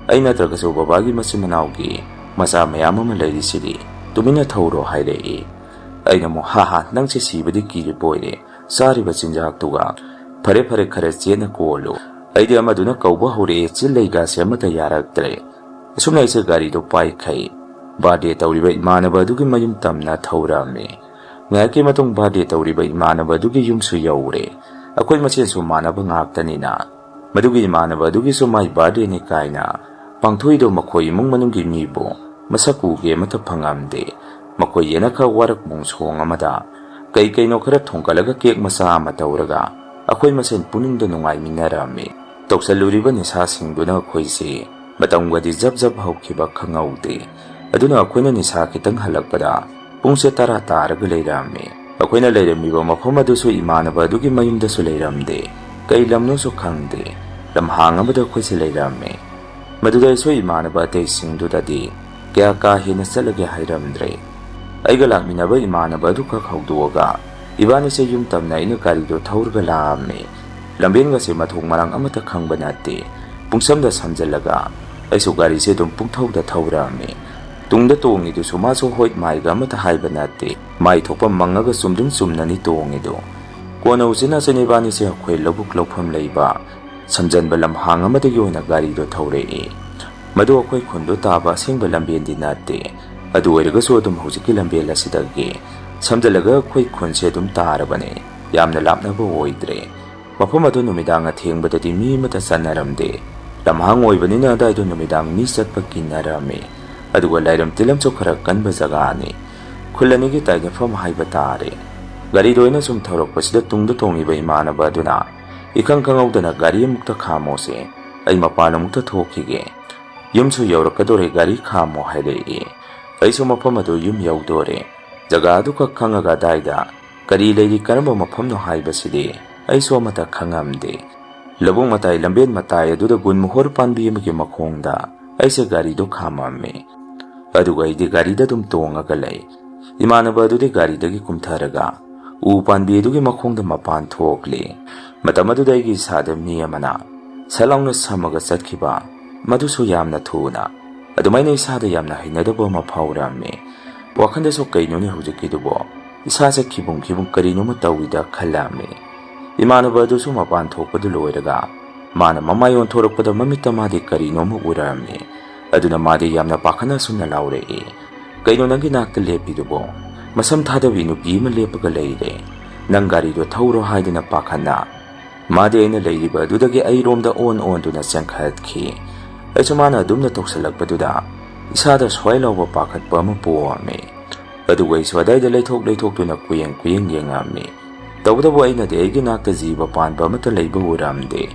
ꯑꯩ ꯅꯠꯇ꯭ꯔꯒꯁꯨ ꯕꯕꯥꯒꯤ ꯃꯆꯤꯟ ꯃꯅꯥꯎꯒꯤ ꯃꯆꯥ ꯃꯌꯥꯝ ꯑꯃ ꯂꯩꯔꯤꯁꯤꯗꯤ, ꯇꯨꯃꯤꯟꯅ ꯊꯧꯔꯣ" ꯍꯥꯏꯔꯛꯏ꯫ ꯑꯩꯅ ꯑꯃꯨꯛ, "ꯍꯥ, ꯅꯪꯁꯦ ꯁꯤꯕꯗꯤ ꯀꯤꯔꯤꯕꯣꯏꯔꯦ, ꯆꯥꯔꯤꯕ ꯆꯤꯟꯖꯥꯛꯇꯨꯒ. ꯐꯔꯦ ꯐꯔꯦ, ꯈꯔ ꯆꯦꯠꯅ ꯀꯣꯜꯂꯨ." ꯑꯩꯗꯤ ꯑꯃꯗꯨꯅ ꯀꯧꯕ ꯍꯧꯔꯛꯑꯦ, ꯆꯤꯟ ꯂꯩꯒꯥꯁꯦ ꯑꯃꯠꯇ ꯌꯥꯔꯛꯇ꯭ꯔꯦ꯫ ꯑꯁꯨꯝꯅ ꯑꯩꯁꯦ ꯒꯥꯔꯤꯗꯣ ꯄꯥꯏꯈꯩ ꯕꯥꯔꯗꯦ ꯇꯧꯔꯤꯕ ꯏꯃꯥꯟꯅꯕ ꯑꯗꯨꯒꯤ ꯃꯌꯨꯝ ꯇꯝꯅ ꯊꯧꯔꯝꯃꯤ꯫ ꯉꯥꯏꯍꯥꯛꯀꯤ ꯃꯇꯨꯡ ꯕꯥꯔꯗꯦ ꯇꯧꯔꯤꯕ ꯏꯃꯥꯟꯅꯕ ꯑꯗꯨꯒꯤ ꯌꯨꯝꯁꯨ ꯌꯧꯔꯦ꯫ ꯑꯩꯈꯣꯏ ꯃꯁꯦꯟꯁꯨ ꯃꯥꯟꯅꯕ ꯉꯥꯛꯇꯅꯤꯅ ꯃꯗꯨꯒꯤ ꯏꯃꯥꯟꯅꯕ ꯑꯗꯨꯒꯤꯁꯨ ꯃꯥꯏ ꯕꯥꯔꯗꯦꯅꯤ ꯀꯥꯏꯅ ꯄꯥꯡꯊꯣꯛꯏꯗꯣ ꯃꯈꯣꯏ ꯏꯃꯨꯡ ꯃꯅꯨꯡꯒꯤ ꯃꯤꯕꯨ ꯃꯁꯛ ꯎꯒꯦ ꯑꯃꯠꯇ ꯐꯪꯉꯝꯗꯦ꯫ ꯃꯈꯣꯏ ꯌꯦꯅꯈ ꯋꯥꯔꯛ ꯃꯣꯡꯁꯣꯡ ꯑꯃꯗ ꯀꯩꯅꯣ ꯈꯔ ꯊꯣꯡꯒꯠꯂꯒ ꯀꯦꯛ ꯃꯆꯥ ꯑꯃ ꯇꯧꯔꯒ ꯑꯩꯈꯣꯏ ꯃꯁꯦꯟ ꯄꯨꯛꯅꯤꯡꯗ ꯅꯨꯡꯉꯥꯏꯃꯤꯟꯅꯔꯝꯃꯤ꯫ ꯇꯧꯁꯜꯂꯨꯔꯤꯕ ꯅꯤꯁꯥꯁꯤꯡꯗꯨꯅ ꯑꯩꯈꯣꯏꯁꯤ ꯃꯇꯝꯒꯗꯤ ꯖꯞ ꯖꯞ ꯍꯧꯈꯤꯕ ꯈꯪꯍꯧꯗꯦ꯫ ꯑꯗꯨꯅ ꯑꯩꯈꯣꯏꯅ ꯅꯤꯁꯥ ꯈꯤꯇꯪ ꯍꯜꯂꯛꯄꯗ ꯄꯨꯡꯁꯦ 10 ꯇꯥꯔꯒ ꯂꯩꯔꯝꯃꯤ꯫ ꯑꯩꯈꯣꯏꯅ ꯂꯩꯔꯝꯃꯤꯕ ꯃꯐꯝ ꯑꯗꯨꯁꯨ ꯏꯃꯥꯟꯅꯕ ꯑꯗꯨꯒꯤ ꯃꯌꯨꯝꯗꯁꯨ ꯂꯩꯔꯝꯗꯦ, ꯀꯩ ꯂꯝꯅꯣꯁꯨ ꯈꯪꯗꯦ, ꯂꯝꯍꯥꯡ ꯑꯃꯗ ꯑꯩꯈꯣꯏꯁꯦ ꯂꯩꯔꯝꯃꯤ꯫ ꯃꯗꯨꯗ ꯑꯩꯁꯨ ꯏꯃꯥꯟꯅꯕ ꯑꯇꯩꯁꯤꯡꯗꯨꯗꯗꯤ ꯀꯌꯥ ꯀꯥ ꯍꯦꯟꯅ ꯆꯠꯂꯒꯦ ꯍꯥꯏꯔꯝꯗ꯭ꯔꯦ꯫ ꯑꯩꯒ ꯂꯥꯛꯃꯤꯟꯅꯕ ꯏꯃꯥꯟꯅꯕ ꯑꯗꯨꯈꯛ ꯍꯧꯗꯣꯛꯑꯒ ꯏꯕꯥꯅꯤꯁꯦ ꯌꯨꯝ ꯇꯝꯅ ꯑꯩꯅ ꯒꯥꯔꯤꯗꯣ ꯊꯧꯔꯒ ꯂꯥꯛꯑꯝꯃꯤ꯫ ꯂꯝꯕꯦꯟꯒꯁꯦ ꯃꯊꯣꯡ ꯃꯔꯥꯡ ꯑꯃꯠꯇ ꯈꯪꯕ ꯅꯠꯇꯦ꯫ ꯄꯨꯡꯁꯝꯗ ꯁꯝꯖꯜꯂꯒ ꯑꯩꯁꯨ ꯒꯥꯔꯤꯁꯦ ꯑꯗꯨꯝ ꯄꯨꯡꯊꯧꯗ ꯊꯧꯔꯝꯃꯤ꯫ ꯇꯨꯡꯗ ꯇꯣꯡꯉꯤꯗꯨꯁꯨ ꯃꯥꯁꯨ ꯍꯣꯏꯠ ꯃꯥꯏꯒ ꯑꯃꯠꯇ ꯍꯥꯏꯕ ꯅꯠꯇꯦ, ꯃꯥꯏ ꯊꯣꯛꯄ ꯃꯪꯉꯒ ꯆꯨꯝꯗꯨꯡ ꯆꯨꯝꯅꯅꯤ ꯇꯣꯡꯉꯤꯗꯣ꯫ ꯀꯣꯟꯅ ꯎꯆꯤꯟ ꯅꯥꯆꯤꯟ ꯏꯕꯥꯅꯤꯁꯦ ꯑꯩꯈꯣꯏ ꯂꯧꯕꯨꯛ ꯂꯧꯐꯝ ꯂꯩꯕ ꯁꯝꯖꯟꯕ ꯂꯝꯍꯥꯡ ꯑꯃꯗꯒꯤ ꯑꯣꯏꯅ ꯒꯥꯔꯤꯗꯣ ꯊꯧꯔꯛꯏ꯫ ꯃꯗꯨ ꯑꯩꯈꯣꯏ ꯈꯨꯟꯗꯣ ꯇꯥꯕ ꯑꯁꯦꯡꯕ ꯂꯝꯕꯦꯟꯗꯤ ꯅꯠꯇꯦ, ꯑꯗꯨ ꯑꯣꯏꯔꯒꯁꯨ ꯑꯗꯨꯝ ꯍꯧꯖꯤꯛꯀꯤ ꯂꯝꯕꯦꯟ ꯑꯁꯤꯗꯒꯤ ꯁꯝꯖꯜꯂꯒ ꯑꯩꯈꯣꯏ ꯈꯨꯟꯁꯦ ꯑꯗꯨꯝ ꯇꯥꯔꯕꯅꯤ, ꯌꯥꯝꯅ ꯂꯥꯞꯅꯕ ꯑꯣꯏꯗ꯭ꯔꯦ꯫ ꯃꯐꯝ ꯑꯗꯨ ꯅꯨꯃꯤꯗꯥꯡ ꯑꯊꯦꯡꯕꯗꯗꯤ ꯃꯤ ꯑꯃꯠꯇ ꯆꯠꯅꯔꯝꯗꯦ꯫ ꯂꯝꯍꯥꯡ ꯑꯣꯏꯕꯅꯤꯅ ꯑꯗꯥꯏꯗꯣ ꯅꯨꯃꯤꯗꯥꯡ ꯃꯤ ꯆꯠꯄ ꯀꯤꯅꯔꯝꯃꯤ꯫ ꯑꯗꯨꯒ ꯂꯥꯏꯔꯝ ꯇꯤꯜꯂꯝꯁꯨ ꯈꯔ ꯀꯟꯕ ꯖꯒꯥꯅꯤ꯫ ꯈꯨꯜ ꯑꯅꯤꯒꯤ ꯇꯥꯏꯅꯐꯝ ꯍꯥꯏꯕ ꯇꯥꯔꯦ꯫ ꯒꯥꯔꯤꯗꯣ ꯑꯩꯅ ꯁꯨꯝ ꯊꯧꯔꯛꯄꯁꯤꯗ ꯇꯨꯡꯗ ꯇꯣꯡꯉꯤꯕ ꯏꯃꯥꯟꯅꯕ ꯑꯗꯨꯅ ꯏꯈꯪ ꯈꯪꯍꯧꯗꯅ "ꯒꯥꯔꯤ ꯑꯃꯨꯛꯇ ꯈꯥꯝꯃꯣꯁꯦ, ꯑꯩ ꯃꯄꯥꯟ ꯑꯃꯨꯛꯇ ꯊꯣꯛꯈꯤꯒꯦ, ꯌꯨꯝꯁꯨ ꯌꯧꯔꯛꯀꯗꯣꯔꯦ, ꯒꯥꯔꯤ ꯈꯥꯝꯃꯣ" ꯍꯥꯏꯔꯛꯏ꯫ ꯑꯩꯁꯨ ꯃꯐꯝ ꯑꯗꯨ ꯌꯨꯝ ꯌꯧꯗꯣꯔꯦ꯫ ꯖꯒꯥ ꯑꯗꯨꯈꯛ ꯈꯪꯉꯒ ꯑꯗꯥꯏꯗ ꯀꯔꯤ ꯂꯩꯔꯤ, ꯀꯔꯝꯕ ꯃꯐꯝꯅꯣ ꯍꯥꯏꯕꯁꯤꯗꯤ ꯑꯩꯁꯨ ꯑꯃꯠꯇ ꯈꯪꯉꯝꯗꯦ꯫ ꯂꯧꯕꯨꯛ ꯃꯇꯥꯏ ꯂꯝꯕꯦꯟ ꯃꯇꯥꯏ ꯑꯗꯨꯗ ꯒꯨꯟꯃꯣꯍꯣꯔ ꯄꯥꯟꯕꯤ ꯑꯃꯒꯤ ꯃꯈꯣꯡꯗ ꯑꯩꯁꯦ ꯒꯥꯔꯤꯗꯣ ꯈꯥꯝꯃꯝꯃꯤ꯫ ꯑꯗꯨꯒ ꯑꯩꯗꯤ ꯒꯥꯔꯤꯗ ꯑꯗꯨꯝ ꯇꯣꯡꯉꯒ ꯂꯩ꯫ ꯏꯃꯥꯟꯅꯕ ꯑꯗꯨꯗꯤ ꯒꯥꯔꯤꯗꯒꯤ ꯀꯨꯝꯊꯔꯒ ꯎ ꯄꯥꯟꯕꯤ ꯑꯗꯨꯒꯤ ꯃꯈꯣꯡꯗ ꯃꯄꯥꯟ ꯊꯣꯛꯂꯤ꯫ ꯃꯇꯝ ꯑꯗꯨꯗ ꯑꯩꯒꯤ ꯏꯁꯥꯗ ꯃꯤ ꯑꯃꯅ ꯁꯠ ꯂꯥꯎꯅ ꯁꯝꯃꯒ ꯆꯠꯈꯤꯕ, ꯃꯗꯨꯁꯨ ꯌꯥꯝꯅ ꯊꯨꯅ꯫ ꯑꯗꯨꯃꯥꯏꯅ ꯏꯁꯥꯗ ꯌꯥꯝꯅ ꯍꯩꯅꯗꯕ ꯑꯃ ꯐꯥꯎꯔꯝꯃꯤ꯫ ꯋꯥꯈꯟꯗꯁꯨ ꯀꯩꯅꯣꯅꯦ ꯍꯧꯖꯤꯛꯀꯤꯗꯨꯕꯣ, ꯏꯁꯥꯁꯦ ꯈꯤꯕꯨꯝ ꯀꯔꯤꯅꯣꯃ ꯇꯧꯏꯗ ꯈꯜꯂꯝꯃꯤ꯫ ꯏꯃꯥꯟꯅꯕ ꯑꯗꯨꯁꯨ ꯃꯄꯥꯟ ꯊꯣꯛꯄꯗꯨ ꯂꯣꯏꯔꯒ ꯃꯥꯅ ꯃꯃꯥꯏ ꯑꯣꯟꯊꯣꯔꯛꯄꯗ ꯃꯃꯤꯠꯇ ꯃꯥꯗꯤ ꯀꯔꯤꯅꯣꯃ ꯎꯔꯝꯃꯤ꯫ ꯑꯗꯨꯅ ꯃꯥꯗꯤ ꯌꯥꯝꯅ ꯄꯥꯈꯠꯅ ꯑꯁꯨꯝꯅ ꯂꯥꯎꯔꯛꯏ, "ꯀꯩꯅꯣ ꯅꯪꯒꯤ ꯅꯥꯛꯇ ꯂꯦꯞꯄꯤꯗꯨꯕꯣ? ꯃꯁꯝ ꯊꯥꯗꯕꯤ ꯅꯨꯄꯤ ꯑꯃ ꯂꯦꯞꯄꯒ ꯂꯩꯔꯦ, ꯅꯪ ꯒꯥꯔꯤꯗꯣ ꯊꯧꯔꯣ" ꯍꯥꯏꯗꯅ ꯄꯥꯈꯠꯅ ꯃꯥꯗꯤ ꯑꯩꯅ ꯂꯩꯔꯤꯕ ꯑꯗꯨꯗꯒꯤ ꯑꯩꯔꯣꯝꯗ ꯑꯣꯟꯗꯨꯅ ꯆꯦꯟꯈꯠꯈꯤ꯫ ꯑꯩꯁꯨ ꯃꯥꯅ ꯑꯗꯨꯝꯅ ꯇꯧꯁꯜꯂꯛꯄꯗꯨꯗ ꯏꯁꯥꯗ ꯁ꯭ꯋꯥꯏ ꯂꯥꯎꯕ ꯄꯥꯈꯠꯄ ꯑꯃ ꯄꯣꯛꯑꯝꯃꯤ꯫ ꯑꯗꯨꯒ ꯑꯩꯁꯨ ꯑꯗꯥꯏꯗ ꯂꯩꯊꯣꯛꯇꯨꯅ ꯀꯨꯌꯦꯡ ꯌꯦꯡꯉꯝꯃꯤ꯫ ꯇꯧꯕꯇꯕꯨ ꯑꯩꯅꯗꯤ ꯑꯩꯒꯤ ꯅꯥꯛꯇ ꯖꯤꯕ ꯄꯥꯟꯕ ꯑꯃꯠꯇ ꯂꯩꯕ ꯎꯔꯝꯗꯦ꯫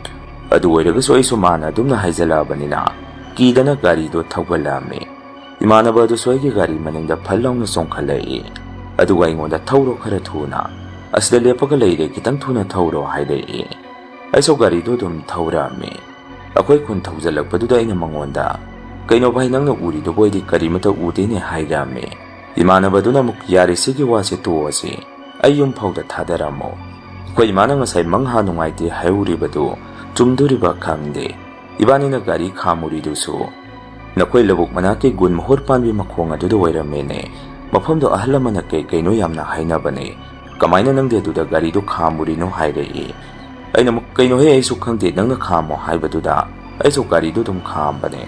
ꯑꯗꯨ ꯑꯣꯏꯔꯒꯁꯨ ꯑꯩꯁꯨ ꯃꯥꯅ ꯑꯗꯨꯝꯅ ꯍꯥꯏꯖꯜꯂꯛꯑꯕꯅꯤꯅ ꯀꯤꯗꯅ ꯒꯥꯔꯤꯗꯣ ꯊꯧꯒꯠꯂꯝꯃꯤ꯫ ꯏꯃꯥꯟꯅꯕ ꯑꯗꯨꯁꯨ ꯑꯩꯒꯤ ꯒꯥꯔꯤ ꯃꯅꯤꯡꯗ ꯐꯜ ꯂꯥꯎꯅ ꯆꯣꯡꯈꯠꯂꯛꯏ꯫ ꯑꯗꯨꯒ ꯑꯩꯉꯣꯟꯗ "ꯊꯧꯔꯣ ꯈꯔ ꯊꯨꯅ, ꯑꯁꯤꯗ ꯂꯦꯞꯄꯒ ꯂꯩꯔꯦ, ꯈꯤꯇꯪ ꯊꯨꯅ ꯊꯧꯔꯣ" ꯍꯥꯏꯔꯛꯏ꯫ ꯑꯩꯁꯨ ꯒꯥꯔꯤꯗꯣ ꯑꯗꯨꯝ ꯊꯧꯔꯝꯃꯤ꯫ ꯑꯩꯈꯣꯏ ꯈꯨꯟ ꯊꯧꯖꯜꯂꯛꯄꯗꯨꯗ ꯑꯩꯅ ꯃꯉꯣꯟꯗ "ꯀꯩꯅꯣ ꯚꯥꯏ, ꯅꯪꯅ ꯎꯔꯤꯗꯨꯕꯨ ꯑꯩꯗꯤ ꯀꯔꯤꯃꯠꯇ ꯎꯗꯦꯅꯦ" ꯍꯥꯏꯔꯝꯃꯤ꯫ ꯏꯃꯥꯟꯅꯕꯗꯨꯅ ꯑꯃꯨꯛ "ꯌꯥꯔꯦ, ꯁꯤꯒꯤ ꯋꯥꯁꯦ ꯇꯣꯛꯑꯁꯤ, ꯑꯩ ꯌꯨꯝ ꯐꯥꯎꯗ ꯊꯥꯗꯔꯝꯃꯣ. ꯑꯩꯈꯣꯏ ꯏꯃꯥꯅ ꯉꯁꯥꯏ ꯃꯪꯍꯥ ꯅꯨꯡꯉꯥꯏꯇꯦ ꯍꯥꯏꯍꯧꯔꯤꯕꯗꯨ ꯆꯨꯝꯗꯣꯔꯤꯕ ꯈꯪꯗꯦ. ꯏꯕꯥꯅꯤꯅ ꯒꯥꯔꯤ ꯈꯥꯝꯃꯨꯔꯤꯗꯨꯁꯨ ꯅꯈꯣꯏ ꯂꯧꯕꯨꯛ ꯃꯅꯥꯛꯀꯤ ꯒꯨꯟꯃꯣꯍꯣꯔ ꯄꯥꯟꯕꯤ ꯃꯈꯣꯡ ꯑꯗꯨꯗ ꯑꯣꯏꯔꯝꯃꯦꯅꯦ. ꯃꯐꯝꯗꯣ ꯑꯍꯜ ꯑꯃꯅ ꯀꯩꯅꯣ ꯌꯥꯝꯅ ꯍꯥꯏꯅꯕꯅꯦ, ꯀꯃꯥꯏꯅ ꯅꯪꯗꯤ ꯑꯗꯨꯗ ꯒꯥꯔꯤꯗꯣ ꯈꯥꯝꯃꯨꯔꯤꯅꯣ ꯍꯥꯏꯔꯛꯏ꯫ ꯑꯩꯅ ꯑꯃꯨꯛ ꯀꯩꯅꯣꯍꯦ ꯑꯩꯁꯨ ꯈꯪꯗꯦ ꯅꯪꯅ ꯈꯥꯝꯃꯣ ꯍꯥꯏꯕꯗꯨꯗ ꯑꯩꯁꯨ ꯒꯥꯔꯤꯗꯣ ꯑꯗꯨꯝ ꯈꯥꯝꯕꯅꯦ꯫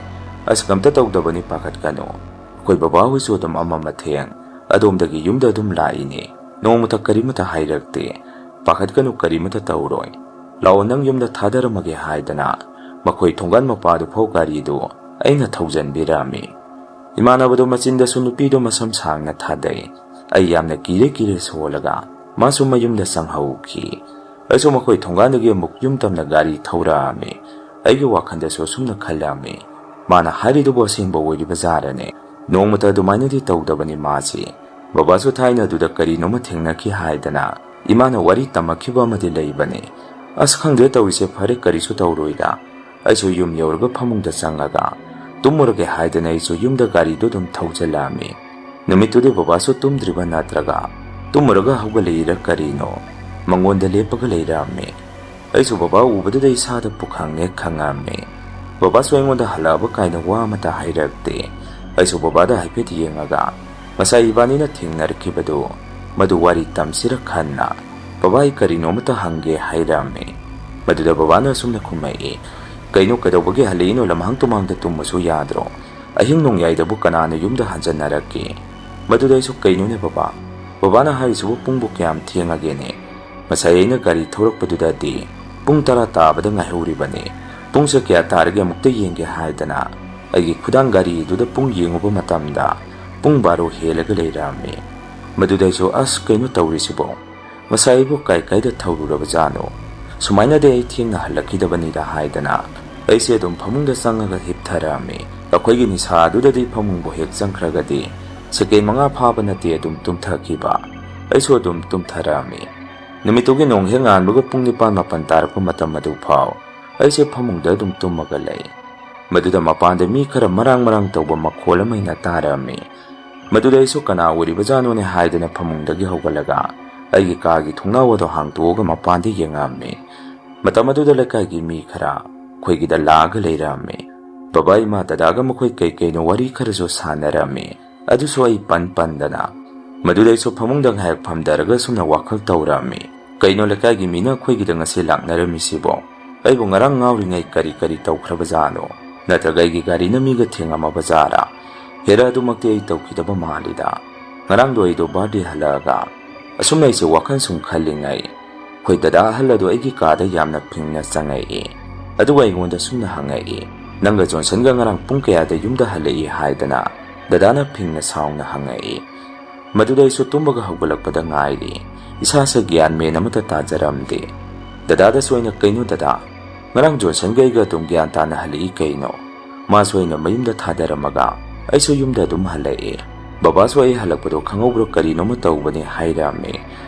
ꯑꯁ ꯀꯝꯇ ꯇꯧꯗꯕꯅꯤ ꯄꯥꯈꯠꯀꯅꯨ, ꯑꯩꯈꯣꯏ ꯕꯕꯥꯍꯣꯏꯁꯨ ꯑꯗꯨꯝ ꯑꯃ ꯃꯊꯦꯡ ꯑꯗꯣꯝꯗꯒꯤ ꯌꯨꯝꯗ ꯑꯗꯨꯝ ꯂꯥꯛꯏꯅꯦ, ꯅꯣꯡꯃꯇ ꯀꯔꯤꯃꯇ ꯍꯥꯏꯔꯛꯇꯦ, ꯄꯥꯈꯠꯀꯅꯨ ꯀꯔꯤꯃꯇ ꯇꯧꯔꯣꯏ, ꯂꯥꯛꯑꯣ ꯅꯪ ꯌꯨꯝꯗ ꯊꯥꯗꯔꯝꯃꯒꯦ ꯍꯥꯏꯗꯅ ꯃꯈꯣꯏ ꯊꯣꯡꯒꯥꯟ ꯃꯄꯥꯗꯨ ꯐꯥꯎ ꯒꯥꯔꯤꯗꯨ ꯑꯩꯅ ꯊꯧꯖꯟꯕꯤꯔꯝꯃꯤ꯫ ꯏꯃꯥꯟꯅꯕꯗꯣ ꯃꯆꯤꯟꯗꯁꯨ ꯅꯨꯄꯤꯗꯣ ꯃꯁꯝ ꯁꯥꯡꯅ ꯊꯥꯗꯩ꯫ ꯑꯩ ꯌꯥꯝꯅ ꯀꯤꯔꯦ ꯁꯣꯜꯂꯒ ꯃꯥꯁꯨ ꯃꯌꯨꯝꯗ ꯆꯪꯍꯧꯈꯤ꯫ ꯑꯩꯁꯨ ꯃꯈꯣꯏ ꯊꯣꯡꯒꯥꯟꯗꯒꯤ ꯑꯃꯨꯛ ꯌꯨꯝ ꯇꯝꯅ ꯒꯥꯔꯤ ꯊꯧꯔꯛꯑꯝꯃꯤ꯫ ꯑꯩꯒꯤ ꯋꯥꯈꯜꯗꯁꯨ ꯑꯁꯨꯝꯅ ꯈꯜꯂꯝꯃꯤ, ꯃꯥꯅ ꯍꯥꯏꯔꯤꯗꯨꯕꯨ ꯑꯁꯦꯡꯕ ꯑꯣꯏꯔꯤꯕꯖꯥꯔꯅꯦ, ꯅꯣꯡꯃꯇ ꯑꯗꯨꯃꯥꯏꯅꯗꯤ ꯇꯧꯗꯕꯅꯤ ꯃꯥꯁꯤ꯫ ꯕꯕꯥꯁꯨ ꯊꯥꯏꯅ ꯑꯗꯨꯗ ꯀꯔꯤꯅꯣꯃ ꯊꯦꯡꯅꯈꯤ ꯍꯥꯏꯗꯅ ꯏꯃꯥꯅ ꯋꯥꯔꯤ ꯇꯝꯃꯛꯈꯤꯕ ꯑꯃꯗꯤ ꯂꯩꯕꯅꯦ꯫ ꯑꯁ ꯈꯪꯗ꯭ꯔꯦ ꯇꯧꯔꯤꯁꯦ, ꯐꯔꯦ ꯀꯔꯤꯁꯨ ꯇꯧꯔꯣꯏꯗ꯫ ꯑꯩꯁꯨ ꯌꯨꯝ ꯌꯧꯔꯒ ꯐꯃꯨꯡꯗ ꯆꯪꯉꯒ ꯇꯨꯝꯃꯨꯔꯒꯦ ꯍꯥꯏꯗꯅ ꯑꯩꯁꯨ ꯌꯨꯝꯗ ꯒꯥꯔꯤꯗꯣ ꯑꯗꯨꯝ ꯊꯧꯖꯜꯂꯛꯑꯝꯃꯤ꯫ ꯅꯨꯃꯤꯠꯇꯨꯗꯤ ꯕꯕꯥꯁꯨ ꯇꯨꯝꯗ꯭ꯔꯤꯕ ꯅꯠꯇ꯭ꯔꯒ ꯇꯨꯝꯃꯨꯔꯒ ꯍꯧꯒꯠꯂꯛꯏꯔ ꯀꯔꯤꯅꯣ ꯃꯉꯣꯟꯗ ꯂꯦꯞꯄꯒ ꯂꯩꯔꯝꯃꯤ꯫ ꯑꯩꯁꯨ ꯕꯕꯥ ꯎꯕꯗꯨꯗ ꯏꯁꯥꯗ ꯄꯨꯈꯪ ꯍꯦꯛ ꯈꯪꯉꯝꯃꯤ꯫ ꯕꯕꯥꯁꯨ ꯑꯩꯉꯣꯟꯗ ꯍꯜꯂꯛꯑꯕ ꯀꯥꯏꯅ ꯋꯥ ꯑꯃꯇ ꯍꯥꯏꯔꯛꯇꯦ꯫ ꯑꯩꯁꯨ ꯕꯕꯥꯗ ꯍꯥꯏꯐꯦꯠ ꯌꯦꯡꯉꯒ ꯉꯁꯥꯏ ꯏꯕꯥꯅꯤꯅ ꯊꯦꯡꯅꯔꯛꯈꯤꯕꯗꯨ ꯃꯗꯨ ꯋꯥꯔꯤ ꯇꯝꯁꯤꯔ ꯈꯟꯅ ꯕꯕꯥ ꯑꯩ ꯀꯔꯤꯅꯣꯃꯇ ꯍꯪꯒꯦ ꯍꯥꯏꯔꯝꯃꯤ꯫ ꯃꯗꯨꯗ ꯕꯕꯥꯅ ꯑꯁꯨꯝꯅ ꯈꯨꯝꯃꯛꯏ, ꯀꯩꯅꯣ ꯀꯩꯗꯧꯕꯒꯤ ꯍꯜꯂꯛꯏꯅꯣ, ꯂꯝꯍꯥꯡ ꯇꯨꯝꯍꯥꯡꯗ ꯇꯨꯝꯕꯁꯨ ꯌꯥꯗ꯭ꯔꯣ, ꯑꯍꯤꯡ ꯅꯣꯡꯌꯥꯏꯗꯕꯨ ꯀꯅꯥꯅ ꯌꯨꯝꯗ ꯍꯟꯖꯟꯅꯔꯛꯀꯦ? ꯃꯗꯨꯗ ꯑꯩꯁꯨ ꯀꯩꯅꯣꯅꯦ ꯕꯕꯥꯅ ꯍꯥꯏꯔꯤꯁꯤꯕꯨ ꯄꯨꯡꯕꯨ ꯀꯌꯥꯝ ꯊꯦꯡꯉꯒꯦꯅꯦ? ꯉꯁꯥꯏ ꯑꯩꯅ ꯒꯥꯔꯤ ꯊꯧꯔꯛꯄꯗꯨꯗꯗꯤ ꯄꯨꯡ 10 ꯇꯥꯕꯗ ꯉꯥꯏꯍꯧꯔꯤꯕꯅꯤ, ꯄꯨꯡꯁꯦ ꯀꯌꯥ ꯇꯥꯔꯒꯦ ꯑꯃꯨꯛꯇ ꯌꯦꯡꯒꯦ ꯍꯥꯏꯗꯅ ꯑꯩꯒꯤ ꯈꯨꯗꯥꯡ ꯒꯥꯔꯤꯗꯨꯗ ꯄꯨꯡ ꯌꯦꯡꯉꯨꯕ ꯃꯇꯝꯗ ꯄꯨꯡ 12 ꯍꯦꯜꯂꯒ ꯂꯩꯔꯝꯃꯤ꯫ ꯃꯗꯨꯗ ꯑꯩꯁꯨ ꯑꯁ ꯀꯩꯅꯣ ꯇꯧꯔꯤꯁꯤꯕꯣ, ꯉꯁꯥꯏ ꯑꯩꯕꯨ ꯀꯥꯏꯗ ꯊꯧꯔꯨꯔꯕꯖꯥꯠꯅꯣ, ꯁꯨꯃꯥꯏꯅꯗꯤ ꯑꯩ ꯊꯦꯡꯅ ꯍꯜꯂꯛꯈꯤꯗꯕꯅꯤꯗ ꯍꯥꯏꯗꯅ ꯑꯩꯁꯦ ꯑꯗꯨꯝ ꯐꯃꯨꯡꯗ ꯆꯪꯉꯒ ꯍꯤꯞꯊꯔꯝꯃꯤ꯫ ꯑꯩꯈꯣꯏꯒꯤ ꯅꯤꯁꯥꯗꯨꯗꯗꯤ ꯐꯃꯨꯡꯕꯨ ꯍꯦꯛ ಚꯪꯈ꯭ꯔꯒꯗꯤ ꯁꯦꯀꯦꯟ 5 ꯐꯥꯕ ꯅꯠꯇꯦ ꯑꯗꯨꯝ ꯇꯨꯝꯊꯈꯤꯕ꯫ ꯑꯩꯁꯨ ꯑꯗꯨꯝ ꯇꯨꯝꯊꯔꯝꯃꯤ꯫ ꯅꯨꯃꯤꯠꯇꯨꯒꯤ ꯅꯣꯡ ꯍꯦꯛ ꯉꯥꯟꯕꯒ ꯄꯨꯡ 9-10 ꯇꯥꯔꯛꯄ ꯃꯇꯝ ꯑꯗꯨ ꯐꯥꯎ ꯑꯩꯁꯦ ꯐꯃꯨꯡꯗ ꯑꯗꯨꯝ ꯇꯨꯝꯃꯒ ꯂꯩ꯫ ꯃꯗꯨꯗ ꯃꯄꯥꯟꯗ ꯃꯤ ꯈꯔ ꯃꯔꯥꯡ ꯇꯧꯕ ꯃꯈꯣꯜ ꯑꯃ ꯑꯩꯅ ꯇꯥꯔꯝꯃꯤ꯫ ꯃꯗꯨꯗ ꯑꯩꯁꯨ ꯀꯅꯥ ꯑꯣꯏꯔꯤꯕꯖꯥꯠꯅꯣꯅꯦ ꯍꯥꯏꯗꯅ ꯐꯃꯨꯡꯗꯒꯤ ꯍꯧꯒꯠꯂꯒ ꯑꯩꯒꯤ ꯀꯥꯒꯤ ꯊꯣꯡꯅꯥꯎ ꯑꯗꯨ ꯍꯥꯡꯇꯣꯛꯑꯒ ꯃꯄꯥꯟꯗ ꯌꯦꯡꯉꯝꯃꯤ꯫ ꯃꯇꯝ ꯑꯗꯨꯗ ꯂꯩꯀꯥꯏꯒꯤ ꯃꯤ ꯈꯔ ꯑꯩꯈꯣꯏꯒꯤꯗ ꯂꯥꯛꯑꯒ ꯂꯩꯔꯝꯃꯤ꯫ ꯕꯕꯥ ꯏꯃꯥ ꯗꯗꯥꯒ ꯃꯈꯣꯏ ꯀꯩꯅꯣ ꯋꯥꯔꯤ ꯈꯔꯁꯨ ꯁꯥꯟꯅꯔꯝꯃꯤ꯫ ꯑꯗꯨꯁꯨ ꯑꯩ ꯄꯟꯗꯅ ꯃꯗꯨꯗ ꯑꯩꯁꯨ ꯐꯃꯨꯡꯗ ꯉꯥꯏꯍꯥꯛ ꯐꯝꯊꯔꯒ ꯁꯨꯝꯅ ꯋꯥꯈꯜ ꯇꯧꯔꯝꯃꯤ꯫ ꯀꯩꯅꯣ ꯂꯩꯀꯥꯏꯒꯤ ꯃꯤꯅ ꯑꯩꯈꯣꯏꯒꯤꯗ ꯉꯁꯤ ꯂꯥꯛꯅꯔꯝꯃꯤꯁꯤꯕꯣ? ꯑꯩꯕꯨ ꯉꯔꯥꯡ ꯉꯥꯎꯔꯤꯉꯩ ꯀꯔꯤ ꯇꯧꯈ꯭ꯔꯕꯖꯥꯠꯅꯣ? ꯅꯠꯇ꯭ꯔꯒ ꯑꯩꯒꯤ ꯒꯥꯔꯤꯅ ꯃꯤꯒ ꯊꯦꯡꯉꯝꯃꯕꯖꯥꯠꯔꯥ? ꯍꯦꯔꯥ ꯑꯗꯨꯃꯛꯇꯤ ꯑꯩ ꯇꯧꯈꯤꯗꯕ ꯃꯥꯜꯂꯤꯗ꯫ ꯉꯔꯥꯡꯗꯣ ꯑꯩꯗꯣ ꯕꯥꯔꯗꯦ ꯍꯜꯂꯛꯑꯒ ꯑꯁꯨꯝꯅ ꯑꯩꯁꯦ ꯋꯥꯈꯜ ꯁꯨꯝ ꯈꯜꯂꯤꯉꯩ ꯑꯩꯈꯣꯏ ꯗꯗꯥ ꯑꯍꯜ ꯑꯗꯣ ꯑꯩꯒꯤ ꯀꯥꯗ ꯌꯥꯝꯅ ꯐꯤꯡꯅ ꯆꯪꯉꯛꯏ꯫ ꯑꯗꯨꯒ ꯑꯩꯉꯣꯟꯗ ꯁꯨꯝꯅ ꯍꯪꯉꯛꯏ, ꯅꯪꯒ ꯖꯣꯟꯁꯟꯒ ꯉꯔꯥꯡ ꯄꯨꯡ ꯀꯌꯥꯗ ꯌꯨꯝꯗ ꯍꯜꯂꯛꯏ ꯍꯥꯏꯗꯅ ꯗꯗꯥꯅ ꯐꯤꯡꯅ ꯁꯥꯎꯅ ꯍꯪꯉꯛꯏ꯫ ꯃꯗꯨꯗ ꯑꯩꯁꯨ ꯇꯨꯝꯕꯒ ꯍꯧꯒꯠꯂꯛꯄꯗ ꯉꯥꯏꯔꯤ꯫ ꯏꯁꯥꯁꯦ ꯒ꯭ꯌꯥꯟ ꯃꯦꯟ ꯑꯃꯠꯇ ꯇꯥꯖꯔꯝꯗꯦ꯫ ꯗꯗꯥꯗꯁꯨ ꯑꯩꯅ ꯀꯩꯅꯣ ꯗꯗꯥ, ꯉꯔꯥꯡ ꯖꯣꯟꯁꯟꯒ ꯑꯩꯒ ꯑꯗꯨꯝ ꯒ꯭ꯌꯥꯟ ꯇꯥꯅ ꯍꯜꯂꯛꯏ ꯀꯩꯅꯣ? ꯃꯥꯁꯨ ꯑꯩꯅ ꯃꯌꯨꯝꯗ ꯊꯥꯗꯔꯝꯃꯒ ꯑꯩꯁꯨ ꯌꯨꯝꯗ ꯑꯗꯨꯝ ꯍꯜꯂꯛꯏ꯫ ꯕꯕꯥꯁꯨ ꯑꯩ ꯍꯜꯂꯛꯄꯗꯣ ꯈꯪꯍꯧꯕ꯭ꯔꯥ ꯀꯔꯤꯅꯣꯃ ꯇꯧꯕꯅꯤ ꯍꯥꯏꯔꯝꯃꯤ꯫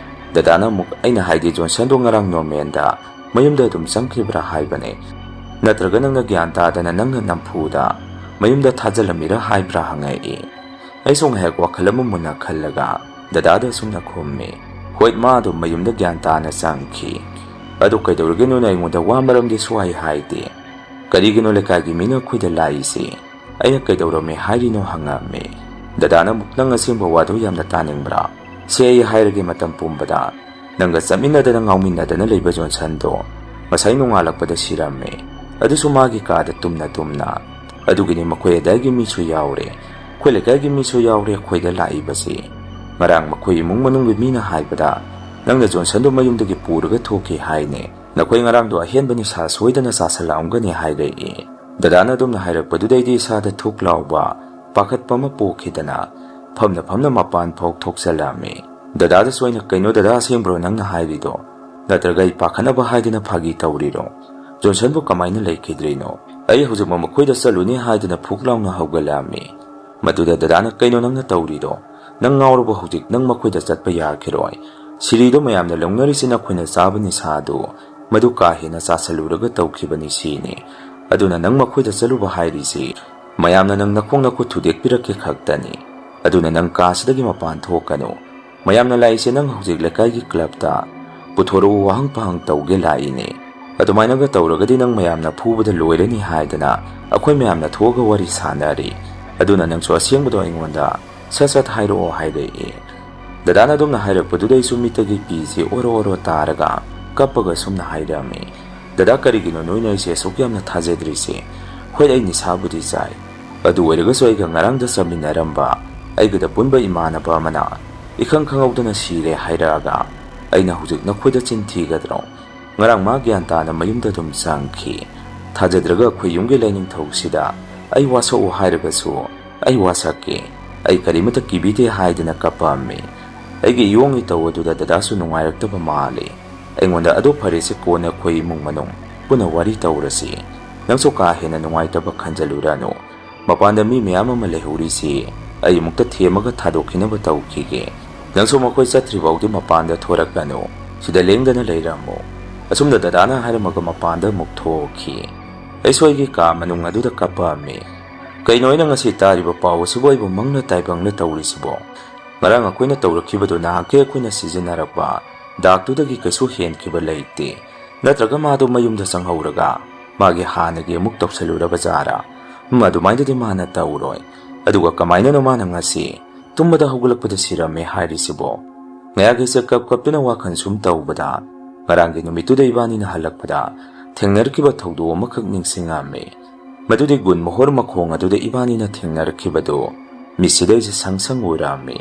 ꯗꯗꯥꯅ ꯑꯃꯨꯛ ꯑꯩꯅ ꯍꯥꯏꯗꯤ ꯖꯣꯟꯁꯟꯗꯣ ꯉꯔꯥꯡ ꯅꯣꯔꯃꯦꯟꯗ ꯃꯌꯨꯝꯗ ꯑꯗꯨꯝ ꯆꯪꯈꯤꯕ꯭ꯔꯥ ꯍꯥꯏꯕꯅꯦ, ꯅꯠꯇ꯭ꯔꯒ ꯅꯪꯅ ꯒ꯭ꯌꯥꯟ ꯇꯥꯗꯅ ꯅꯪꯅ ꯅꯝꯐꯨꯗ ꯃꯌꯨꯝꯗ ꯊꯥꯖꯤꯜꯂꯝꯃꯤꯔꯥ ꯍꯥꯏꯕ꯭ꯔꯥ ꯍꯪꯉꯛꯏ꯫ ꯑꯩꯁꯨ ꯉꯥꯏꯍꯥꯛ ꯋꯥꯈꯜ ꯑꯃ ꯃꯨꯟꯅ ꯈꯜꯂꯒ ꯗꯗꯥꯗ ꯑꯁꯨꯝꯅ ꯈꯨꯝꯃꯤ, ꯍꯣꯏ ꯃꯥ ꯑꯗꯨꯝ ꯃꯌꯨꯝꯗ ꯒ꯭ꯌꯥꯟ ꯇꯥꯅ ꯆꯪꯈꯤ꯫ ꯑꯗꯨ ꯀꯩꯗꯧꯔꯒꯦꯅꯣꯅ ꯑꯩꯉꯣꯟꯗ ꯋꯥ ꯃꯔꯝꯗꯤ ꯁꯨꯡꯍꯥꯏ ꯍꯥꯏꯗꯦ꯫ ꯀꯔꯤꯒꯤꯅꯣ ꯂꯩꯀꯥꯏꯒꯤ ꯃꯤꯅ ꯑꯩꯈꯣꯏꯗ ꯂꯥꯛꯏꯁꯤ? ꯑꯩꯅ ꯀꯩꯗꯧꯔꯝꯃꯤ ꯍꯥꯏꯔꯤꯅꯣ ꯍꯪꯉꯝꯃꯤ꯫ ꯗꯗꯥꯅ ꯑꯃꯨꯛ ꯅꯪ ꯑꯁꯦꯡꯕ ꯋꯥꯗꯣ ꯌꯥꯝꯅ ꯇꯥꯅꯤꯡꯕ꯭ꯔꯥ? ꯁꯤ ꯑꯩ ꯍꯥꯏꯔꯒꯦ, ꯃꯇꯝ ꯄꯨꯝꯕꯗ ꯅꯪꯒ ꯆꯠꯃꯤꯟꯅꯗꯅ ꯉꯥꯎꯃꯤꯟꯅꯗꯅ ꯂꯩꯕ ꯖꯣꯟꯁꯟꯗꯣ ꯉꯁꯥꯏ ꯅꯣꯡꯉꯥꯜꯂꯛꯄꯗ ꯁꯤꯔꯝꯃꯦ, ꯑꯗꯨꯁꯨ ꯃꯥꯒꯤ ꯀꯥꯗ ꯇꯨꯝꯅ꯫ ꯑꯗꯨꯒꯤꯅꯤ ꯃꯈꯣꯏ ꯑꯗꯥꯏꯒꯤ ꯃꯤꯁꯨ ꯌꯥꯎꯔꯦ, ꯑꯩꯈꯣꯏ ꯂꯩꯀꯥꯏꯒꯤ ꯃꯤꯁꯨ ꯌꯥꯎꯔꯦ ꯑꯩꯈꯣꯏꯗ ꯂꯥꯛꯏꯕꯁꯤ꯫ ꯉꯔꯥꯡ ꯃꯈꯣꯏ ꯏꯃꯨꯡ ꯃꯅꯨꯡꯒꯤ ꯃꯤꯅ ꯍꯥꯏꯕꯗ ꯅꯪꯅ ꯖꯣꯟꯁꯟꯗꯣ ꯃꯌꯨꯝꯗꯒꯤ ꯄꯨꯔꯒ ꯊꯣꯛꯈꯤ ꯍꯥꯏꯅꯦ, ꯅꯈꯣꯏ ꯉꯔꯥꯡꯗꯣ ꯑꯍꯦꯟꯕ ꯅꯤꯁꯥ ꯁꯣꯏꯗꯅ ꯆꯥꯁꯤꯜꯂꯛꯑꯝꯒꯅꯤ ꯍꯥꯏꯔꯛꯏ꯫ ꯗꯗꯥꯅ ꯑꯗꯨꯝꯅ ꯍꯥꯏꯔꯛꯄꯗꯨꯗꯩꯗꯤ ꯏꯁꯥꯗ ꯊꯨꯛ ꯂꯥꯎꯕ ꯄꯥꯈꯠꯄ ꯑꯃ ꯄꯣꯛꯈꯤꯗꯅ ꯐꯝꯅ ꯃꯄꯥꯟ ꯐꯥꯎ ꯊꯣꯛꯆꯜꯂꯝꯃꯤ꯫ ꯗꯗꯥꯗꯁꯨ ꯑꯩꯅ ꯀꯩꯅꯣ ꯗꯗꯥ ꯑꯁꯦꯡꯕ꯭ꯔꯣ ꯅꯪꯅ ꯍꯥꯏꯔꯤꯗꯣ? ꯅꯠꯇ꯭ꯔꯒ ꯑꯩ ꯄꯥꯈꯠꯅꯕ ꯍꯥꯏꯗꯅ ꯐꯥꯒꯤ ꯇꯧꯔꯤꯔꯣ? ꯖꯣꯟꯁꯟꯕꯨ ꯀꯃꯥꯏꯅ ꯂꯩꯈꯤꯗ꯭ꯔꯤꯅꯣ? ꯑꯩ ꯍꯧꯖꯤꯛꯃꯛ ꯃꯈꯣꯏꯗ ꯆꯠꯂꯨꯅꯤ ꯍꯥꯏꯗꯅ ꯐꯨꯛ ꯂꯥꯎꯅ ꯍꯧꯒꯠꯂꯛꯑꯝꯃꯤ꯫ ꯃꯗꯨꯗ ꯗꯗꯥꯅ ꯀꯩꯅꯣ ꯅꯪꯅ ꯇꯧꯔꯤꯗꯣ? ꯅꯪ ꯉꯥꯎꯔꯕ ꯍꯧꯖꯤꯛ ꯅꯪ ꯃꯈꯣꯏꯗ ꯆꯠꯄ ꯌꯥꯈꯤꯔꯣꯏ꯫ ꯁꯤꯔꯤꯗꯣ ꯃꯌꯥꯝꯅ ꯂꯧꯅꯔꯤꯁꯤ ꯅꯈꯣꯏꯅ ꯆꯥꯕ ꯅꯤꯁꯥꯗꯨ ꯃꯗꯨ ꯀꯥ ꯍꯦꯟꯅ ꯆꯥꯁꯤꯜꯂꯨꯔꯒ ꯇꯧꯈꯤꯕꯅꯤ ꯁꯤꯅꯤ꯫ ꯑꯗꯨꯅ ꯅꯪ ꯃꯈꯣꯏꯗ ꯆꯠꯂꯨꯕ ꯍꯥꯏꯔꯤꯁꯤ ꯃꯌꯥꯝꯅ ꯅꯪ ꯅꯈꯣꯡ ꯅꯈꯨꯠ ꯊꯨꯗꯦꯛꯄꯤꯔꯛꯀꯦ ꯈꯛꯇꯅꯤ꯫ ꯑꯗꯨꯅ ꯅꯪ ꯀꯥꯁꯤꯗꯒꯤ ꯃꯄꯥꯟ ꯊꯣꯛꯀꯅꯨ꯫ ꯃꯌꯥꯝꯅ ꯂꯥꯛꯏꯁꯦ ꯅꯪ ꯍꯧꯖꯤꯛ ꯂꯩꯀꯥꯏꯒꯤ ꯀ꯭ꯂꯕꯇ ꯄꯨꯊꯣꯔꯛꯎ ꯋꯥꯍꯪ ꯄꯥꯍꯪ ꯇꯧꯒꯦ ꯂꯥꯛꯏꯅꯦ꯫ ꯑꯗꯨꯃꯥꯏꯅꯒ ꯇꯧꯔꯒꯗꯤ ꯅꯪ ꯃꯌꯥꯝꯅ ꯐꯨꯕꯗ ꯂꯣꯏꯔꯅꯤ ꯍꯥꯏꯗꯅ ꯑꯩꯈꯣꯏ ꯃꯌꯥꯝꯅ ꯊꯣꯛꯑꯒ ꯋꯥꯔꯤ ꯁꯥꯟꯅꯔꯤ꯫ ꯑꯗꯨꯅ ꯅꯪꯁꯨ ꯑꯁꯦꯡꯕꯗꯣ ꯑꯩꯉꯣꯟꯗ ꯁꯠ ꯍꯥꯏꯔꯛꯑꯣ ꯍꯥꯏꯔꯛꯏ꯫ ꯗꯗꯥꯅ ꯑꯗꯨꯝꯅ ꯍꯥꯏꯔꯛꯄꯗꯨꯗ ꯑꯩꯁꯨ ꯃꯤꯠꯇꯒꯤ ꯄꯤꯁꯤ ꯑꯣꯔꯣ ꯇꯥꯔꯒ ꯀꯞꯄꯒ ꯁꯨꯝꯅ ꯍꯥꯏꯔꯝꯃꯤ, ꯗꯗꯥ ꯀꯔꯤꯒꯤꯅꯣ ꯅꯣꯏꯅ ꯑꯩꯁꯦ ꯑꯁꯨꯛ ꯌꯥꯝꯅ ꯊꯥꯖꯗ꯭ꯔꯤꯁꯦ? ꯍꯣꯏ ꯑꯩ ꯅꯤꯁꯥꯕꯨꯗꯤ ꯆꯥꯏ, ꯑꯗꯨ ꯑꯣꯏꯔꯒꯁꯨ ꯑꯩꯒ ꯉꯔꯥꯡꯗ ꯆꯠꯃꯤꯟꯅꯔꯝꯕ ꯑꯩꯒꯗ ꯄꯨꯟꯕ ꯏꯃꯥꯟꯅꯕ ꯑꯃꯅ ꯏꯈꯪ ꯈꯪꯍꯧꯗꯅ ꯁꯤꯔꯦ ꯍꯥꯏꯔꯛꯑꯒ ꯑꯩꯅ ꯍꯧꯖꯤꯛ ꯅꯈꯣꯏꯗ ꯆꯤꯟ ꯊꯤꯒꯗ꯭ꯔꯣ? ꯉꯔꯥꯡ ꯃꯥ ꯒ꯭ꯌꯥꯟ ꯇꯥꯅ ꯃꯌꯨꯝꯗ ꯑꯗꯨꯝ ꯆꯪꯈꯤ꯫ ꯊꯥꯖꯗ꯭ꯔꯒ ꯑꯩꯈꯣꯏ ꯌꯨꯝꯒꯤ ꯂꯥꯏꯅꯤꯡꯊꯧꯁꯤꯗ ꯑꯩ ꯋꯥꯁꯛꯎ ꯍꯥꯏꯔꯒꯁꯨ ꯑꯩ ꯋꯥꯁꯛꯀꯦ, ꯑꯩ ꯀꯔꯤꯃꯠꯇ ꯀꯤꯕꯤꯗꯦ ꯍꯥꯏꯗꯅ ꯀꯞꯄꯝꯃꯤ꯫ ꯑꯩꯒꯤ ꯏꯌꯣꯡ ꯏꯇꯧ ꯑꯗꯨꯗ ꯗꯗꯥꯁꯨ ꯅꯨꯡꯉꯥꯏꯔꯛꯇꯕ ꯃꯥꯜꯂꯤ꯫ ꯑꯩꯉꯣꯟꯗ ꯑꯗꯨ ꯐꯔꯦꯁꯦ ꯀꯣꯟꯅ ꯑꯩꯈꯣꯏ ꯏꯃꯨꯡ ꯃꯅꯨꯡ ꯄꯨꯟꯅ ꯋꯥꯔꯤ ꯇꯧꯔꯁꯤ, ꯅꯪꯁꯨ ꯀꯥ ꯍꯦꯟꯅ ꯅꯨꯡꯉꯥꯏꯇꯕ ꯈꯟꯖꯜꯂꯨꯔꯅꯨ꯫ ꯃꯄꯥꯟꯗ ꯃꯤ ꯃꯌꯥꯝ ꯑꯃ ꯂꯩꯍꯧꯔꯤꯁꯤ ꯑꯩ ꯑꯃꯨꯛꯇ ꯊꯦꯝꯃꯒ ꯊꯥꯗꯣꯛꯈꯤꯅꯕ ꯇꯧꯈꯤꯒꯦ꯫ ꯅꯪꯁꯨ ꯃꯈꯣꯏ ꯆꯠꯇ꯭ꯔꯤꯐꯥꯎꯗꯤ ꯃꯄꯥꯟꯗ ꯊꯣꯔꯛꯀꯅꯨ, ꯁꯤꯗ ꯂꯦꯡꯗꯅ ꯂꯩꯔꯝꯃꯨ꯫ ꯑꯁꯨꯝꯅ ꯗꯗꯥꯅ ꯍꯥꯏꯔꯝꯃꯒ ꯃꯄꯥꯟꯗ ꯑꯃꯨꯛ ꯊꯣꯛꯈꯤ꯫ ꯑꯩꯁꯨ ꯑꯩꯒꯤ ꯀꯥ ꯃꯅꯨꯡ ꯑꯗꯨꯗ ꯀꯞꯄꯝꯃꯤ꯫ ꯀꯩꯅꯣ ꯑꯩꯅ ꯉꯁꯤ ꯇꯥꯔꯤꯕ ꯄꯥꯎ ꯑꯁꯤꯕꯨ ꯑꯩꯕꯨ ꯃꯪꯅ ꯇꯥꯏꯕꯪꯅ ꯇꯧꯔꯤꯁꯤꯕꯣ? ꯉꯔꯥꯡ ꯑꯩꯈꯣꯏꯅ ꯇꯧꯔꯛꯈꯤꯕꯗꯨ ꯅꯍꯥꯟꯈꯩ ꯑꯩꯈꯣꯏꯅ ꯁꯤꯖꯤꯟꯅꯔꯛꯄ ꯗꯥꯛꯇꯨꯗꯒꯤ ꯀꯩꯁꯨ ꯍꯦꯟꯈꯤꯕ ꯂꯩꯇꯦ꯫ ꯅꯠꯇ꯭ꯔꯒ ꯃꯥꯗꯣ ꯃꯌꯨꯝꯗ ꯆꯪꯍꯧꯔꯒ ꯃꯥꯒꯤ ꯍꯥꯟꯅꯒꯤ ꯑꯃꯨꯛ ꯇꯧꯁꯜꯂꯨꯔꯕ ꯖꯥꯔꯥ? ꯑꯗꯨꯃꯥꯏꯅꯗꯤ ꯃꯥꯅ ꯇꯧꯔꯣꯏ꯫ ꯑꯗꯨꯒ ꯀꯃꯥꯏꯅꯅꯣ ꯃꯥꯅ ꯉꯁꯤ ꯇꯨꯝꯕꯗ ꯍꯧꯒꯠꯂꯛꯄꯗ ꯁꯤꯔꯝꯃꯦ ꯍꯥꯏꯔꯤꯁꯤꯕꯣ? ꯉꯌꯥꯈꯩꯁꯦ ꯀꯞꯇꯨꯅ ꯋꯥꯈꯜ ꯁꯨꯝ ꯇꯧꯕꯗ ꯉꯔꯥꯡꯒꯤ ꯅꯨꯃꯤꯠꯇꯨꯗ ꯏꯕꯥꯅꯤꯅ ꯍꯜꯂꯛꯄꯗ ꯊꯦꯡꯅꯔꯛꯈꯤꯕ ꯊꯧꯗꯣꯛ ꯑꯃꯈꯛ ꯅꯤꯡꯁꯤꯡꯉꯝꯃꯤ꯫ ꯃꯗꯨꯗꯤ ꯒꯨꯟ ꯃꯣꯍꯣꯔ ꯃꯈꯣꯡ ꯑꯗꯨꯗ ꯏꯕꯥꯅꯤꯅ ꯊꯦꯡꯅꯔꯛꯈꯤꯕꯗꯨ ꯃꯤꯠꯁꯤꯗꯩꯁꯦ ꯁꯪ ꯎꯔꯝꯃꯤ꯫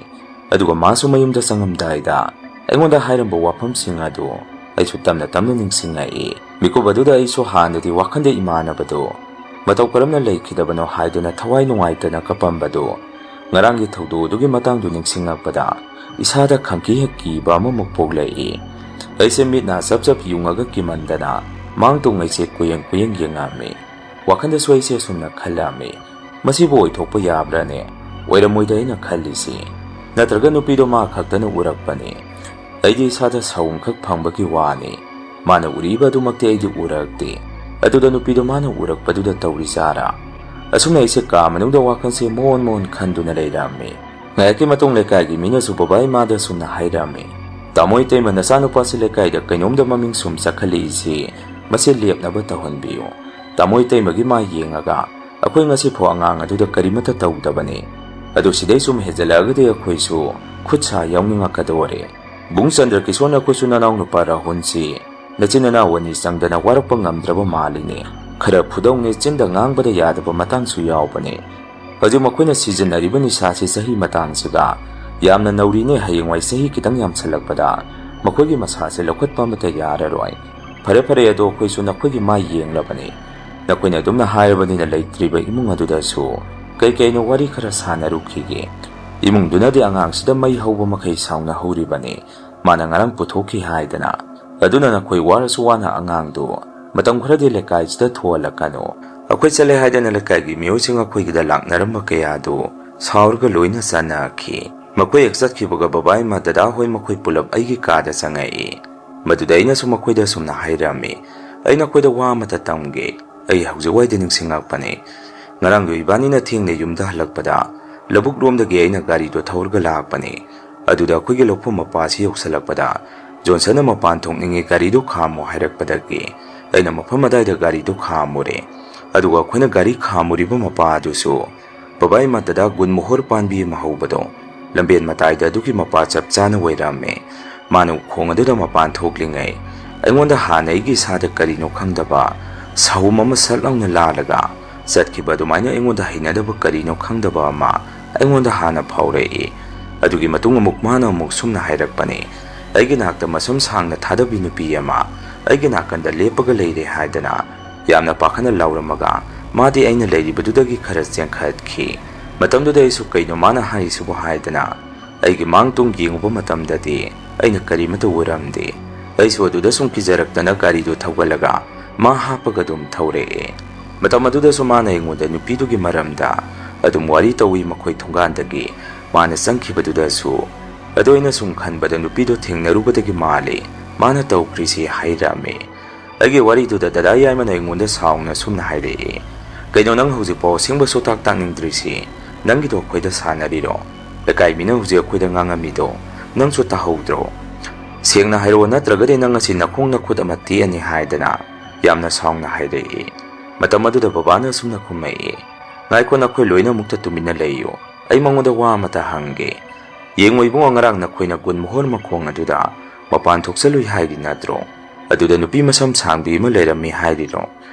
ꯑꯗꯨꯒ ꯃꯥꯁꯨ ꯃꯌꯨꯝꯗ ꯆꯪꯉꯝꯗꯥꯏꯗ ꯑꯩꯉꯣꯟꯗ ꯍꯥꯏꯔꯝꯕ ꯋꯥꯐꯝꯁꯤꯡ ꯑꯗꯨ ꯑꯩꯁꯨ ꯇꯞꯅ ꯅꯤꯡꯁꯤꯡꯉꯛꯏ꯫ ꯃꯤꯀꯨꯞ ꯑꯗꯨꯗ ꯑꯩꯁꯨ ꯍꯥꯟꯅꯗꯤ ꯋꯥꯈꯟꯗ ꯏꯃꯥꯟꯅꯕꯗꯨ ꯃꯇꯧ ꯀꯔꯝꯅ ꯂꯩꯈꯤꯗꯕꯅꯣ ꯍꯥꯏꯗꯨꯅ ꯊꯋꯥꯏ ꯅꯨꯡꯉꯥꯏꯇꯅ ꯀꯞꯄꯝꯕꯗꯨ ꯉꯔꯥꯡꯒꯤ ꯊꯧꯗꯣꯛ ꯑꯗꯨꯒꯤ ꯃꯇꯥꯡꯗꯨ ꯅꯤꯡꯁꯤꯡꯉꯛꯄꯗ ꯏꯁꯥꯗ ꯈꯪꯀꯤ ꯍꯦꯛ ꯀꯤꯕ ꯑꯃꯃꯨꯛ ꯄꯣꯛꯂꯛꯏ꯫ ꯑꯩꯁꯦ ꯃꯤꯠꯅ ꯆꯞ ꯌꯨꯡꯉꯒ ꯀꯤꯃꯟꯗꯅ ꯃꯥꯡ ꯇꯨꯡꯉꯩꯁꯦ ꯀꯨꯌꯦꯡ ꯌꯦꯡꯉꯝꯃꯤ꯫ ꯋꯥꯈꯟꯗꯁꯨ ꯑꯩꯁꯦ ꯁꯨꯝꯅ ꯈꯜꯂꯝꯃꯤ, ꯃꯁꯤꯕꯨ ꯑꯣꯏꯊꯣꯛꯄ ꯌꯥꯕ꯭ꯔꯅꯦ? ꯑꯣꯏꯔꯝꯃꯣꯏꯗ ꯑꯩꯅ ꯈꯜꯂꯤꯁꯤ, ꯅꯠꯇ꯭ꯔꯒ ꯅꯨꯄꯤꯗꯣ ꯃꯥ ꯈꯛꯇꯅ ꯎꯔꯛꯄꯅꯤ? ꯑꯩꯗꯤ ꯏꯁꯥꯗ ꯁꯥꯎꯟꯈꯛ ꯐꯪꯕꯒꯤ ꯋꯥꯅꯤ, ꯃꯥꯅ ꯎꯔꯤꯕ ꯑꯗꯨꯃꯛꯇꯤ ꯑꯩꯗꯤ ꯎꯔꯛꯇꯦ꯫ ꯑꯗꯨꯗ ꯅꯨꯄꯤꯗꯣ ꯃꯥꯅ ꯎꯔꯛꯄꯗꯨꯗ ꯇꯧꯔꯤꯖꯥꯔꯥ? ꯑꯁꯨꯝꯅ ꯑꯩꯁꯦ ꯀꯥ ꯃꯅꯨꯡꯗ ꯋꯥꯈꯜꯁꯦ ꯃꯣꯟ ꯈꯟꯗꯨꯅ ꯂꯩꯔꯝꯃꯤ꯫ ꯉꯥꯏꯍꯥꯛꯀꯤ ꯃꯇꯨꯡ ꯂꯩꯀꯥꯏꯒꯤ ꯃꯤꯅꯁꯨ ꯕꯕꯥ ꯏꯃꯥꯗ ꯁꯨꯝꯅ ꯍꯥꯏꯔꯝꯃꯤ, ꯇꯥꯃꯣ ꯏꯇꯩꯃ ꯅꯆꯥꯅꯨꯄꯥꯁꯤ ꯂꯩꯀꯥꯏꯗ ꯀꯩꯅꯣꯝꯗ ꯃꯃꯤꯡ ꯁꯨꯝ ꯆꯠꯈꯠꯂꯛꯏꯁꯤ ꯃꯁꯤ ꯂꯦꯞꯅꯕ ꯇꯧꯍꯟꯕꯤꯌꯨ꯫ ꯇꯥꯃꯣ ꯏꯇꯩꯃꯒꯤ ꯃꯥ ꯌꯦꯡꯉꯒ ꯑꯩꯈꯣꯏ ꯉꯁꯤꯐꯥꯎ ꯑꯉꯥꯡ ꯑꯗꯨꯗ ꯀꯔꯤꯃꯠꯇ ꯇꯧꯗꯕꯅꯤ꯫ ꯑꯗꯨ ꯁꯤꯗꯩ ꯁꯨꯝ ꯍꯦꯟꯖꯜꯂꯛꯑꯒꯗꯤ ꯑꯩꯈꯣꯏꯁꯨ ꯈꯨꯠ ꯁꯥ ꯌꯥꯎꯅꯤꯡꯉꯛꯀꯗꯣꯔꯦ꯫ ꯕꯨꯡ ꯆꯟꯗ꯭ꯔ ꯀꯤꯁꯣꯔ ꯑꯩꯈꯣꯏꯁꯨ ꯅꯅꯥꯎ ꯅꯨꯄꯥ ꯔꯥꯍꯨꯜꯁꯤ ꯅꯆꯤꯟ ꯅꯅꯥꯎ ꯑꯅꯤ ꯆꯪꯗꯅ ꯋꯥꯔꯛꯄ ꯉꯝꯗ꯭ꯔꯕ ꯃꯥꯜꯂꯤꯅꯦ꯫ ꯈꯔ ꯐꯨꯗꯧꯅꯦ, ꯆꯤꯟꯗ ꯉꯥꯡꯕꯗ ꯌꯥꯗꯕ ꯃꯇꯥꯡꯁꯨ ꯌꯥꯎꯕꯅꯦ꯫ ꯍꯧꯖꯤꯛ ꯃꯈꯣꯏꯅ ꯁꯤꯖꯤꯟꯅꯔꯤꯕ ꯅꯤꯁꯥꯁꯤ ꯆꯍꯤ ꯃꯇꯥꯡꯁꯤꯒ ꯌꯥꯝꯅ ꯅꯧꯔꯤꯅꯦ꯫ ꯍꯌꯦꯡꯋꯥꯏ ꯆꯍꯤ ꯈꯤꯇꯪ ꯌꯥꯝꯁꯜꯂꯛꯄꯗ ꯃꯈꯣꯏꯒꯤ ꯃꯁꯥꯁꯦ ꯂꯧꯈꯠꯄ ꯑꯃꯠꯇ ꯌꯥꯔꯔꯣꯏ꯫ ꯐꯔꯦ ꯑꯗꯣ ꯑꯩꯈꯣꯏꯁꯨ ꯅꯈꯣꯏꯒꯤ ꯃꯥ ꯌꯦꯡꯂꯕꯅꯤ꯫ ꯅꯈꯣꯏꯅ ꯑꯗꯨꯝꯅ ꯍꯥꯏꯔꯕꯅꯤꯅ ꯂꯩꯇ꯭ꯔꯤꯕ ꯏꯃꯨꯡ ꯑꯗꯨꯗꯁꯨ ꯀꯩꯅꯣ ꯋꯥꯔꯤ ꯈꯔ ꯁꯥꯟꯅꯔꯨꯈꯤꯒꯦ꯫ ꯏꯃꯨꯡꯗꯨꯅꯗꯤ ꯑꯉꯥꯡꯁꯤꯗ ꯃꯩ ꯍꯧꯕ ꯃꯈꯩ ꯁꯥꯎꯅꯍꯧꯔꯤꯕꯅꯤ, ꯃꯥꯅ ꯉꯔꯥꯡ ꯄꯨꯊꯣꯛꯈꯤ ꯍꯥꯏꯗꯅ꯫ ꯑꯗꯨꯅ ꯅꯈꯣꯏ ꯋꯥꯔꯁꯨ ꯋꯥꯅ ꯑꯉꯥꯡꯗꯨ ꯃꯇꯝ ꯈꯔꯗꯤ ꯂꯩꯀꯥꯏꯁꯤꯗ ꯊꯣꯛꯍꯜꯂꯛꯀꯅꯨ꯫ ꯑꯩꯈꯣꯏ ꯆꯠꯂꯦ ꯍꯥꯏꯗꯅ ꯂꯩꯀꯥꯏꯒꯤ ꯃꯤꯑꯣꯏꯁꯤꯡ ꯑꯩꯈꯣꯏꯒꯤꯗ ꯂꯥꯛꯅꯔꯝꯕ ꯀꯌꯥꯗꯨ ꯁꯥꯎꯔꯒ ꯂꯣꯏꯅ ꯆꯠꯅꯈꯤ꯫ ꯃꯈꯣꯏ ꯍꯦꯛ ꯆꯠꯈꯤꯕꯒ ꯕꯕꯥ ꯏꯃꯥ ꯗꯗꯥ ꯍꯣꯏ ꯃꯈꯣꯏ ꯄꯨꯂꯞ ꯑꯩꯒꯤ ꯀꯥꯗ ꯆꯪꯉꯛꯏ꯫ ꯃꯗꯨꯗ ꯑꯩꯅꯁꯨ ꯃꯈꯣꯏꯗ ꯁꯨꯝꯅ ꯍꯥꯏꯔꯝꯃꯤ, ꯑꯩ ꯅꯈꯣꯏꯗ ꯋꯥ ꯑꯃꯇ ꯇꯝꯒꯦ꯫ ꯑꯩ ꯍꯧꯖꯤꯛ ꯋꯥꯏꯗ ꯅꯤꯡꯁꯤꯡꯉꯛꯄꯅꯤ, ꯉꯔꯥꯡꯗꯣ ꯏꯕꯥꯅꯤꯅ ꯊꯦꯡꯅ ꯌꯨꯝꯗ ꯍꯜꯂꯛꯄꯗ ꯂꯧꯕꯨꯛ ꯂꯣꯝꯗꯒꯤ ꯑꯩꯅ ꯒꯥꯔꯤꯗꯣ ꯊꯧꯔꯒ ꯂꯥꯛꯄꯅꯤ꯫ ꯑꯗꯨꯗ ꯑꯩꯈꯣꯏꯒꯤ ꯂꯧꯐꯝ ꯃꯄꯥꯁꯤ ꯌꯧꯁꯜꯂꯛꯄꯗ ꯖꯣꯟꯁꯟꯅ ꯃꯄꯥꯟ ꯊꯣꯛꯅꯤꯡꯉꯤ, ꯒꯥꯔꯤꯗꯨ ꯈꯥꯝꯃꯣ ꯍꯥꯏꯔꯛꯄꯗꯒꯤ ꯑꯩꯅ ꯃꯐꯝ ꯑꯗꯥꯏꯗ ꯒꯥꯔꯤꯗꯨ ꯈꯥꯝꯃꯨꯔꯦ꯫ ꯑꯗꯨꯒ ꯑꯩꯈꯣꯏꯅ ꯒꯥꯔꯤ ꯈꯥꯝꯃꯨꯔꯤꯕ ꯃꯄꯥ ꯑꯗꯨꯁꯨ ꯕꯕꯥ ꯏꯃꯥ ꯗꯗꯥ ꯒꯨꯟ ꯃꯣꯍꯣꯔ ꯄꯥꯟꯕꯤ ꯑꯃ ꯍꯧꯕꯗꯣ ꯂꯝꯕꯦꯟ ꯃꯇꯥꯏꯗ ꯑꯗꯨꯒꯤ ꯃꯄꯥ ꯆꯞ ꯆꯥꯅ ꯑꯣꯏꯔꯝꯃꯦ꯫ ꯃꯥꯅ ꯎꯈꯣꯡ ꯑꯗꯨꯗ ꯃꯄꯥꯟ ꯊꯣꯛꯂꯤꯉꯩ ꯑꯩꯉꯣꯟꯗ ꯍꯥꯟꯅ ꯑꯩꯒꯤ ꯏꯁꯥꯗ ꯀꯔꯤꯅꯣ ꯈꯪꯗꯕ ꯁꯥꯎꯝ ꯑꯃ ꯁꯠ ꯂꯥꯎꯅ ꯂꯥꯜꯂꯒ ꯆꯠꯈꯤꯕ ꯑꯗꯨꯃꯥꯏꯅ ꯑꯩꯉꯣꯟꯗ ꯍꯩꯅꯗꯕ ꯀꯔꯤꯅꯣ ꯈꯪꯗꯕ ꯑꯃ ꯑꯩꯉꯣꯟꯗ ꯍꯥꯟꯅ ꯐꯥꯎꯔꯛꯏ꯫ ꯑꯗꯨꯒꯤ ꯃꯇꯨꯡ ꯃꯥꯅ ꯑꯃꯨꯛ ꯁꯨꯝꯅ ꯍꯥꯏꯔꯛꯄꯅꯤ, ꯑꯩꯒꯤ ꯅꯥꯛꯇ ꯃꯁꯨꯝ ꯁꯥꯡꯅ ꯊꯥꯗꯕꯤ ꯅꯨꯄꯤ ꯑꯃ ꯑꯩꯒꯤ ナꯀꯟꯗ ꯂꯦꯞꯄꯒ ꯂꯩꯔꯦ ꯍꯥꯏꯗꯅ ꯌꯥꯝꯅ ꯄꯥꯈꯠꯅ ꯂꯥꯎꯔꯝꯃꯒ ꯃꯥꯗꯤ ꯑꯩꯅ ꯂꯩꯔꯤꯕꯗꯨꯗꯒꯤ ꯈꯔ ꯆꯦꯟꯈꯠꯈꯤ꯫ ꯃꯇꯝꯗꯨꯗ ꯑꯩꯁꯨ ꯀꯩꯅꯣ ꯃꯥꯅ ꯍꯥꯏꯔꯤꯁꯤꯕꯨ ꯍꯥꯏꯗꯅ ꯑꯩꯒꯤ ꯃꯥꯡ ꯇꯨꯡ ꯌꯦꯡꯉꯨꯕ ꯃꯇꯝꯗꯗꯤ ꯑꯩꯅ ꯀꯔꯤꯃꯠꯇ ꯎꯔꯝꯗꯦ꯫ ꯑꯩꯁꯨ ꯑꯗꯨꯗ ꯁꯨꯝ ꯀꯤꯖꯔꯛꯇꯅ ꯒꯥꯔꯤꯗꯨ ꯊꯧꯒꯠꯂꯒ ꯃꯥ ꯍꯥꯞꯄꯒ ꯑꯗꯨꯝ ꯊꯧꯔꯛꯑꯦ꯫ ꯃꯇꯝ ꯑꯗꯨꯗꯁꯨ ꯃꯥꯅ ꯑꯩꯉꯣꯟꯗ ꯅꯨꯄꯤꯗꯨꯒꯤ ꯃꯔꯝꯗ ꯑꯗꯨꯝ ꯋꯥꯔꯤ ꯇꯧꯏ, ꯃꯈꯣꯏ ꯊꯣꯡꯒꯥꯟꯗꯒꯤ ꯃꯥꯅ ꯆꯪꯈꯤꯕꯗꯨꯗꯁꯨ꯫ ꯑꯗꯣ ꯑꯩꯅ ꯁꯨꯝ ꯈꯟꯕꯗ ꯅꯨꯄꯤꯗꯣ ꯊꯦꯡꯅꯔꯨꯕꯗꯒꯤ ꯃꯥꯜꯂꯤ ꯃꯥꯅ ꯇꯧꯈ꯭ꯔꯤꯁꯤ ꯍꯥꯏꯔꯝꯃꯤ꯫ ꯑꯩꯒꯤ ꯋꯥꯔꯤꯗꯨꯗ ꯗꯗꯥ ꯌꯥꯏꯃꯅ ꯑꯩꯉꯣꯟꯗ ꯁꯥꯎꯅ ꯁꯨꯝꯅ ꯍꯥꯏꯔꯛꯏ, ꯀꯩꯅꯣ ꯅꯪ ꯍꯧꯖꯤꯛꯐꯥꯎ ꯑꯁꯦꯡꯕ ꯁꯨꯛꯇꯥꯛ ꯇꯥꯛꯅꯤꯡꯗ꯭ꯔꯤꯁꯤ? ꯅꯪꯒꯤꯗꯣ ꯑꯩꯈꯣꯏꯗ ꯁꯥꯟꯅꯔꯤꯔꯣ? ꯂꯩꯀꯥꯏ ꯃꯤꯅ ꯍꯧꯖꯤꯛ ꯑꯩꯈꯣꯏꯗ ꯉꯥꯡꯉꯝꯃꯤꯗꯣ ꯅꯪꯁꯨ ꯇꯥꯍꯧꯗ꯭ꯔꯣ? ꯁꯦꯡꯅ ꯍꯥꯏꯔꯛꯑꯣ, ꯅꯠꯇ꯭ꯔꯒꯗꯤ ꯅꯪ ꯉꯁꯤ ꯅꯈꯣꯡ ꯅꯈꯨꯠ ꯑꯃ ꯇꯦꯛꯑꯅꯤ ꯍꯥꯏꯗꯅ ꯌꯥꯝꯅ ꯁꯥꯎꯅ ꯍꯥꯏꯔꯛꯏ꯫ ꯃꯇꯝ ꯑꯗꯨꯗ ꯕꯕꯥꯅ ꯁꯨꯝꯅ ꯈꯨꯝꯃꯛꯏ, ꯉꯥꯏꯈꯣ ꯅꯈꯣꯏ ꯂꯣꯏꯅ ꯑꯃꯨꯛꯇ ꯇꯨꯃꯤꯟꯅ ꯂꯩꯌꯨ, ꯑꯩ ꯃꯉꯣꯟꯗ ꯋꯥ ꯑꯃꯇ ꯍꯪꯒꯦ. ꯌꯦꯡꯉꯣ ꯏꯕꯨꯡꯉꯣ, ꯉꯔꯥꯡ ꯅꯈꯣꯏꯅ ꯒꯨꯟ ꯃꯣꯍꯣꯔ ꯃꯈꯣꯡ ꯑꯗꯨꯗ ꯃꯄꯥꯟ ꯊꯣꯛꯆꯜꯂꯨꯏ ꯍꯥꯏꯔꯤ ꯅꯠꯇ꯭ꯔꯣ? ꯑꯗꯨꯗ ꯅꯨꯄꯤ ꯃꯁꯝ ꯁꯥꯡꯕꯤ ꯑꯃ ꯂꯩꯔꯝꯃꯤ ꯍꯥꯏꯔꯤꯔꯣ?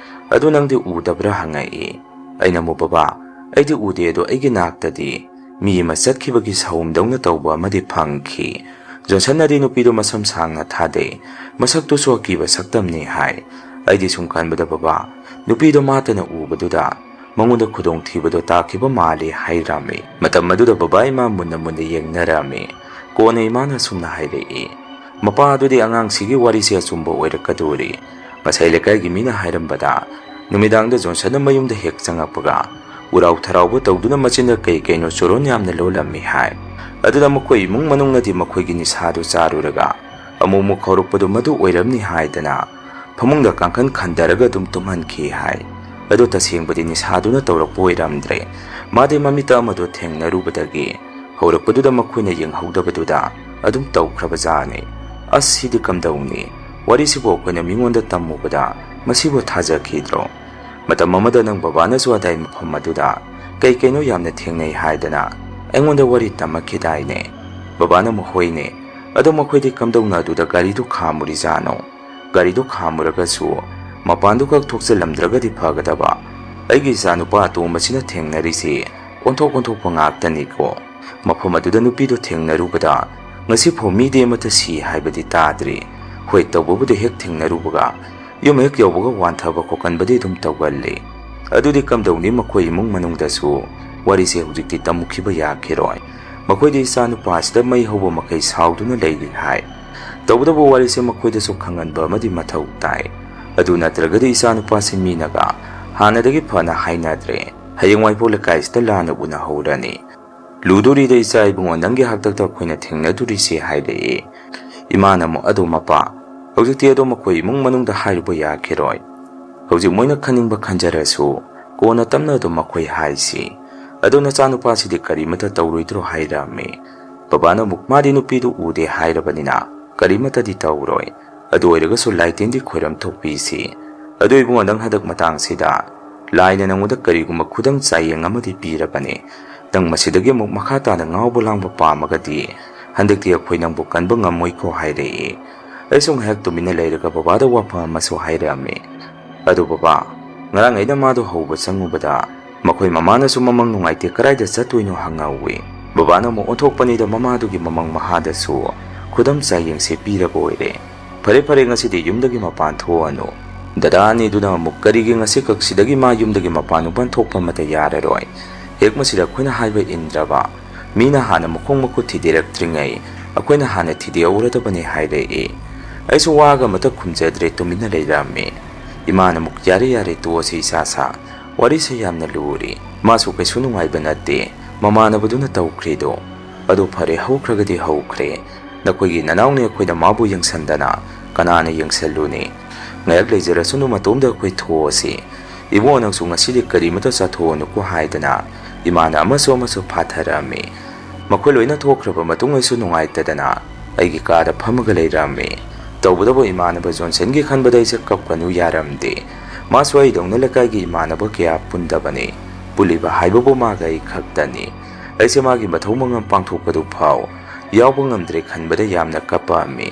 ꯑꯗꯨ ꯅꯪꯗꯤ ꯎꯗꯕ꯭ꯔꯥ ꯍꯪꯉꯛꯏ. ꯑꯩꯅ ꯑꯃꯨꯛ ꯕꯕꯥ, ꯑꯩꯗꯤ ꯎꯗꯦ, ꯑꯗꯣ ꯑꯩꯒꯤ ꯅꯥꯛꯇꯗꯤ ꯃꯤ ꯑꯃ ꯆꯠꯈꯤꯕꯒꯤ ꯁꯍꯨꯝꯗꯧꯅ ꯇꯧꯕ ꯑꯃꯗꯤ ꯐꯪꯈꯤ. ꯖꯣꯟꯁꯟꯅꯗꯤ ꯅꯨꯄꯤꯗꯣ ꯃꯁꯝ ꯁꯥꯡꯅ ꯊꯥꯗꯩ, ꯃꯁꯛꯇꯨꯁꯨ ꯑꯀꯤꯕ ꯁꯛꯇꯝꯅꯤ ꯍꯥꯏ. ꯑꯩꯗꯤ ꯁꯨꯝ ꯈꯟꯕꯗ ꯕꯕꯥ, ꯅꯨꯄꯤꯗꯣ ꯃꯥꯇꯅ ꯎꯕꯗꯨꯗ ꯃꯉꯣꯟꯗ ꯈꯨꯗꯣꯡꯊꯤꯕꯗꯣ ꯇꯥꯈꯤꯕ ꯃꯥꯜꯂꯤ ꯍꯥꯏꯔꯝꯃꯤ. ꯃꯇꯝ ꯑꯗꯨꯗ ꯕꯕꯥ ꯏꯃꯥ ꯃꯨꯟꯅ ꯌꯦꯡꯅꯔꯝꯃꯤ. ꯀꯣꯟꯅ ꯏꯃꯥꯅ ꯁꯨꯝꯅ ꯍꯥꯏꯔꯛꯏ. ꯃꯄꯥ, ꯑꯗꯨꯗꯤ ꯑꯉꯥꯡꯁꯤꯒꯤ ꯋꯥꯔꯤꯁꯦ ꯑꯆꯨꯝꯕ ꯑꯣꯏꯔꯛꯀꯗꯣꯔꯤ. ꯉꯁꯥꯏ ꯂꯩꯀꯥꯏꯒꯤ ꯃꯤꯅ ꯍꯥꯏꯔꯝꯕꯗ ꯅꯨꯃꯤꯗꯥꯡꯗ ꯖꯣꯟꯁꯟꯅ ꯃꯌꯨꯝꯗ ꯍꯦꯛ ꯆꯪꯉꯛꯄꯒ ꯎꯔꯥꯎ ꯊꯔꯥꯎꯕ ꯇꯧꯗꯨꯅ ꯃꯆꯤꯟꯗ ꯀꯩꯅꯣ ꯆꯣꯔꯣꯟ ꯌꯥꯝꯅ ꯂꯣꯜꯂꯝꯃꯤ ꯍꯥꯏ. ꯑꯗꯨꯗ ꯃꯈꯣꯏ ꯏꯃꯨꯡ ꯃꯅꯨꯡꯅꯗꯤ ꯃꯈꯣꯏꯒꯤ ꯅꯤꯁꯥꯗꯨ ꯆꯥꯔꯨꯔꯒ ꯑꯃꯨꯛ ꯍꯧꯔꯛꯄꯗꯨ ꯃꯗꯨ ꯑꯣꯏꯔꯝꯅꯤ ꯍꯥꯏꯗꯅ ꯐꯃꯨꯡꯗ ꯀꯥꯡꯈꯟ ꯈꯟꯊꯔꯒ ꯑꯗꯨꯝ ꯇꯨꯝꯍꯟꯈꯤ ꯍꯥꯏ. ꯑꯗꯨ ꯇꯁꯦꯡꯕꯗꯤ ꯅꯤꯁꯥꯗꯨꯅ ꯇꯧꯔꯛꯄ ꯑꯣꯏꯔꯝꯗ꯭ꯔꯦ. ꯃꯥꯗꯤ ꯃꯃꯤꯠꯇ ꯑꯃꯗꯣ ꯊꯦꯡꯅꯔꯨꯕꯗꯒꯤ ꯍꯧꯔꯛꯄꯗꯨꯗ ꯃꯈꯣꯏꯅ ꯌꯦꯡꯍꯧꯗꯕꯗꯨꯗ ꯑꯗꯨꯝ ꯇꯧꯈ꯭ꯔꯕꯖꯥꯠꯅꯤ. ꯑꯁ, ꯁꯤꯗꯤ ꯀꯝꯗꯧꯅꯤ? ꯋꯥꯔꯤꯁꯤꯕꯨ ꯑꯩꯈꯣꯏꯅ ꯃꯤꯉꯣꯟꯗ ꯇꯝꯃꯨꯕꯗ ꯃꯁꯤꯕꯨ ꯊꯥꯖꯈꯤꯗ꯭ꯔꯣ? ꯃꯇꯝ ꯑꯃꯗ ꯅꯪ ꯕꯕꯥꯅꯁꯨ ꯑꯗꯥꯏ ꯃꯐꯝ ꯑꯗꯨꯗ ꯀꯩꯅꯣ ꯌꯥꯝꯅ ꯊꯦꯡꯅꯩ ꯍꯥꯏꯗꯅ ꯑꯩꯉꯣꯟꯗ ꯋꯥꯔꯤ ꯇꯝꯃꯛꯈꯤꯗꯥꯏꯅꯦ? ꯕꯕꯥꯅ ꯑꯃꯨꯛ ꯍꯣꯏꯅꯦ. ꯑꯗꯣ ꯃꯈꯣꯏꯗꯤ ꯀꯝꯗꯧꯅ ꯑꯗꯨꯗ ꯒꯥꯔꯤꯗꯨ ꯈꯥꯝꯃꯨꯔꯤꯖꯥꯠꯅꯣ? ꯒꯥꯔꯤꯗꯨ ꯈꯥꯝꯃꯨꯔꯒꯁꯨ ꯃꯄꯥꯟꯗꯨ ꯈꯛ ꯊꯣꯛꯆꯜꯂꯝꯗ꯭ꯔꯒꯗꯤ ꯐꯒꯗꯕ. ꯑꯩꯒꯤ ꯏꯆꯥꯅꯨꯄꯥ ꯑꯇꯣꯝꯕꯁꯤꯅ ꯊꯦꯡꯅꯔꯤꯁꯤ ꯑꯣꯟꯊꯣꯛꯄ ꯉꯥꯛꯇꯅꯤꯀꯣ. ꯃꯐꯝ ꯑꯗꯨꯗ ꯅꯨꯄꯤꯗꯨ ꯊꯦꯡꯅꯔꯨꯕꯗ ꯉꯁꯤꯐꯥꯎ ꯃꯤꯗꯤ ꯑꯃꯠꯇ ꯁꯤ ꯍꯥꯏꯕꯗꯤ ꯇꯥꯗ꯭ꯔꯤ. ꯍꯣꯏ, ꯇꯧꯕꯕꯨꯗꯤ ꯍꯦꯛ ꯊꯦꯡꯅꯔꯨꯕꯒ ꯌꯨꯝ ꯍꯦꯛ ꯌꯧꯕꯒ ꯋꯥꯟꯊꯕ ꯈꯣꯠꯀꯟꯕꯗꯤ ꯑꯗꯨꯝ ꯇꯧꯒꯜꯂꯤ. ꯑꯗꯨꯗꯤ ꯀꯝꯗꯧꯅꯤ ꯃꯈꯣꯏ ꯏꯃꯨꯡ ꯃꯅꯨꯡꯗꯁꯨ ꯋꯥꯔꯤꯁꯦ ꯍꯧꯖꯤꯛꯇꯤ ꯇꯝꯃꯨꯈꯤꯕ ꯌꯥꯈꯤꯔꯣꯏ. ꯃꯈꯣꯏꯗꯤ ꯏꯆꯥꯅꯨꯄꯥꯁꯤꯗ ꯃꯩ ꯍꯧꯕ ꯃꯈꯩ ꯁꯥꯎꯗꯨꯅ ꯂꯩꯔꯤ ꯍꯥꯏ. ꯇꯧꯕꯇꯕꯨ ꯋꯥꯔꯤꯁꯦ ꯃꯈꯣꯏꯗꯁꯨ ꯈꯪꯍꯟꯕ ꯑꯃꯗꯤ ꯃꯊꯧ ꯇꯥꯏ. ꯑꯗꯨ ꯅꯠꯇ꯭ꯔꯒꯗꯤ ꯏꯆꯥꯅꯨꯄꯥꯁꯤ ꯃꯤꯅꯒ ꯍꯥꯟꯅꯗꯒꯤ ꯐꯅ ꯍꯥꯏꯅꯗ꯭ꯔꯦ. ꯍꯌꯦꯡꯋꯥꯏꯐꯥꯎ ꯂꯩꯀꯥꯏꯁꯤꯗ ꯂꯥꯟꯅ ꯎꯅꯍꯧꯔꯅꯤ. ꯂꯨꯗꯣꯔꯤꯗ ꯏꯆꯥ ꯏꯕꯨꯡꯉꯣ, ꯅꯪꯒꯤ ꯍꯥꯛꯇꯛꯇ ꯑꯩꯈꯣꯏꯅ ꯊꯦꯡꯅꯗꯣꯔꯤꯁꯤ ꯍꯥꯏꯔꯛꯏ. ꯏꯃꯥꯅ ꯑꯃꯨꯛ, ꯑꯗꯣ ꯃꯄꯥ, ꯍꯧꯖꯤꯛꯇꯤ ꯑꯗꯣ ꯃꯈꯣꯏ ꯏꯃꯨꯡ ꯃꯅꯨꯡꯗ ꯍꯥꯏꯔꯨꯕ ꯌꯥꯈꯤꯔꯣꯏ. ꯍꯧꯖꯤꯛ ꯃꯣꯏꯅ ꯈꯟꯅꯤꯡꯕ ꯈꯟꯖꯔꯁꯨ ꯀꯣꯟꯅ ꯇꯞꯅ ꯑꯗꯨꯝ ꯃꯈꯣꯏ ꯍꯥꯏꯁꯤ. ꯑꯗꯣ ꯅꯆꯥꯅꯨꯄꯥꯁꯤꯗꯤ ꯀꯔꯤꯃꯠꯇ ꯇꯧꯔꯣꯏꯗ꯭ꯔꯣ ꯍꯥꯏꯔꯝꯃꯤ. ꯕꯕꯥꯅ ꯑꯃꯨꯛ, ꯃꯥꯗꯤ ꯅꯨꯄꯤꯗꯨ ꯎꯗꯦ ꯍꯥꯏꯔꯕꯅꯤꯅ ꯀꯔꯤꯃꯠꯇꯗꯤ ꯇꯧꯔꯣꯏ. ꯑꯗꯨ ꯑꯣꯏꯔꯒꯁꯨ ꯂꯥꯏꯇꯤꯟꯗꯤ ꯈꯣꯏꯔꯝ ꯊꯣꯛꯄꯤꯁꯤ. ꯑꯗꯨ ꯏꯕꯨꯡꯉꯣ, ꯅꯪ ꯍꯟꯗꯛ ꯃꯇꯥꯡꯁꯤꯗ ꯂꯥꯏꯅ ꯅꯪꯉꯣꯟꯗ ꯀꯔꯤꯒꯨꯝꯕ ꯈꯨꯗꯝ ꯆꯥꯌꯦꯡ ꯑꯃꯗꯤ ꯄꯤꯔꯕꯅꯤ. ꯅꯪ ꯃꯁꯤꯗꯒꯤ ꯑꯃꯨꯛ ꯃꯈꯥ ꯇꯥꯅ ꯉꯥꯎꯕ ꯂꯥꯡꯕ ꯄꯥꯝꯃꯒꯗꯤ ꯍꯟꯗꯛꯇꯤ ꯑꯩꯈꯣꯏ ꯅꯪꯕꯨ ꯀꯟꯕ ꯉꯝꯃꯣꯏꯀꯣ ꯍꯥꯏꯔꯛꯏ. ꯑꯩꯁꯨ ꯉꯥꯏꯍꯥꯛ ꯇꯨꯃꯤꯟꯅ ꯂꯩꯔꯒ ꯕꯕꯥꯗ ꯋꯥꯐꯝ ꯑꯃꯁꯨ ꯍꯥꯏꯔꯛꯑꯝꯃꯤ. ꯑꯗꯨ ꯕꯕꯥ, ꯉꯔꯥꯡ ꯑꯩꯅ ꯃꯥꯗꯣ ꯍꯧꯕ ꯆꯪꯉꯨꯕꯗ ꯃꯈꯣꯏ ꯃꯃꯥꯅꯁꯨ ꯃꯃꯪ ꯅꯨꯡꯉꯥꯏꯇꯦ, ꯀꯗꯥꯏꯗ ꯆꯠꯇꯣꯏꯅꯣ ꯍꯪꯍꯧꯏ. ꯕꯕꯥꯅ ꯑꯃꯨꯛ ꯑꯣꯟꯊꯣꯛꯄꯅꯤꯗ, ꯃꯃꯥꯗꯨꯒꯤ ꯃꯃꯪ ꯃꯍꯥꯗꯁꯨ ꯈꯨꯗꯝ ꯆꯥꯌꯦꯡꯁꯦ ꯄꯤꯔꯕ ꯑꯣꯏꯔꯦ. ꯐꯔꯦ, ꯉꯁꯤꯗꯤ ꯌꯨꯝꯗꯒꯤ ꯃꯄꯥꯟ ꯊꯣꯛꯑꯅꯨ. ꯗꯗꯥ ꯑꯅꯤꯗꯨꯅ ꯑꯃꯨꯛ, ꯀꯔꯤꯒꯤ ꯉꯁꯤ ꯈꯛꯁꯤꯗꯒꯤ ꯃꯥ ꯌꯨꯝꯗꯒꯤ ꯃꯄꯥꯟ ꯊꯣꯛꯄ ꯑꯃꯠꯇ ꯌꯥꯔꯔꯣꯏ. ꯍꯦꯛ ꯃꯁꯤꯗ ꯑꯩꯈꯣꯏꯅ ꯍꯥꯏꯕ ꯏꯟꯗ꯭ꯔꯕ ꯃꯤꯅ ꯍꯥꯟꯅ ꯃꯈꯣꯡ ꯃꯈꯨꯠ ꯊꯤꯗꯦꯔꯛꯇ꯭ꯔꯤꯉꯩ ꯑꯩꯈꯣꯏꯅ ꯍꯥꯟꯅ ꯊꯤꯗꯦꯍꯧꯔꯗꯕꯅꯤ ꯍꯥꯏꯔꯛꯏ. ꯑꯩꯁꯨ ꯋꯥꯒ ꯑꯃꯇ ꯈꯨꯝꯖꯗ꯭ꯔꯦ, ꯇꯨꯃꯤꯟꯅ ꯂꯩꯔꯝꯃꯤ. ꯏꯃꯥꯅ ꯑꯃꯨꯛ, ꯌꯥꯔꯦ ꯇꯣꯛꯑꯁꯤ ꯏꯆꯥ, ꯋꯥꯔꯤꯁꯦ ꯌꯥꯝꯅ ꯂꯨꯔꯤ. ꯃꯥꯁꯨ ꯀꯩꯁꯨ ꯅꯨꯡꯉꯥꯏꯕ ꯅꯠꯇꯦ ꯃꯃꯥꯟꯅꯕꯗꯨꯅ ꯇꯧꯈ꯭ꯔꯤꯗꯣ. ꯑꯗꯨ ꯐꯔꯦ, ꯍꯧꯈ꯭ꯔꯒꯗꯤ ꯍꯧꯈ꯭ꯔꯦ. ꯅꯈꯣꯏꯒꯤ ꯅꯅꯥꯎꯅ ꯑꯩꯈꯣꯏꯗ ꯃꯥꯕꯨ ꯌꯦꯡꯁꯟꯗꯅ ꯀꯅꯥꯅ ꯌꯦꯡꯁꯜꯂꯨꯅꯤ? ꯉꯥꯏꯍꯥꯛ ꯂꯩꯖꯔꯁꯨꯅꯨ, ꯃꯇꯣꯝꯗ ꯑꯩꯈꯣꯏ ꯊꯣꯛꯑꯁꯤ. ꯏꯕꯨꯡꯉꯣ, ꯅꯪꯁꯨ ꯉꯁꯤꯗꯤ ꯀꯔꯤꯃꯠꯇ ꯆꯠꯊꯣꯛꯑꯅꯨꯀꯣ ꯍꯥꯏꯗꯅ ꯏꯃꯥꯅ ꯑꯃꯁꯨ ꯐꯥꯊꯔꯝꯃꯤ. ꯃꯈꯣꯏ ꯂꯣꯏꯅ ꯊꯣꯛꯈ꯭ꯔꯕ ꯃꯇꯨꯡ ꯑꯩꯁꯨ ꯅꯨꯡꯉꯥꯏꯇꯗꯅ ꯑꯩꯒꯤ ꯀꯥꯗ ꯐꯝꯃꯒ ꯂꯩꯔꯝꯃꯤ. ꯇꯧꯕꯇꯕꯨ ꯏꯃꯥꯟꯅꯕ ꯖꯣꯟꯁꯟꯒꯤ ꯈꯟꯕꯗ ꯑꯩꯁꯦ ꯀꯞꯀꯅꯨ ꯌꯥꯔꯝꯗꯦ. ꯃꯥꯁꯨ ꯑꯩꯗꯧꯅ ꯂꯩꯀꯥꯏꯒꯤ ꯏꯃꯥꯟꯅꯕ ꯀꯌꯥ ꯄꯨꯟꯗꯕꯅꯤ. ꯄꯨꯜꯂꯤꯕ ꯍꯥꯏꯕꯕꯨ ꯃꯥꯒ ꯑꯩ ꯈꯛꯇꯅꯤ. ꯑꯩꯁꯦ ꯃꯥꯒꯤ ꯃꯊꯧ ꯃꯉꯝ ꯄꯥꯡꯊꯣꯛꯄꯗꯨ ꯐꯥꯎ ꯌꯥꯎꯕ ꯉꯝꯗ꯭ꯔꯦ ꯈꯟꯕꯗ ꯌꯥꯝꯅ ꯀꯞꯄꯛꯑꯝꯃꯤ.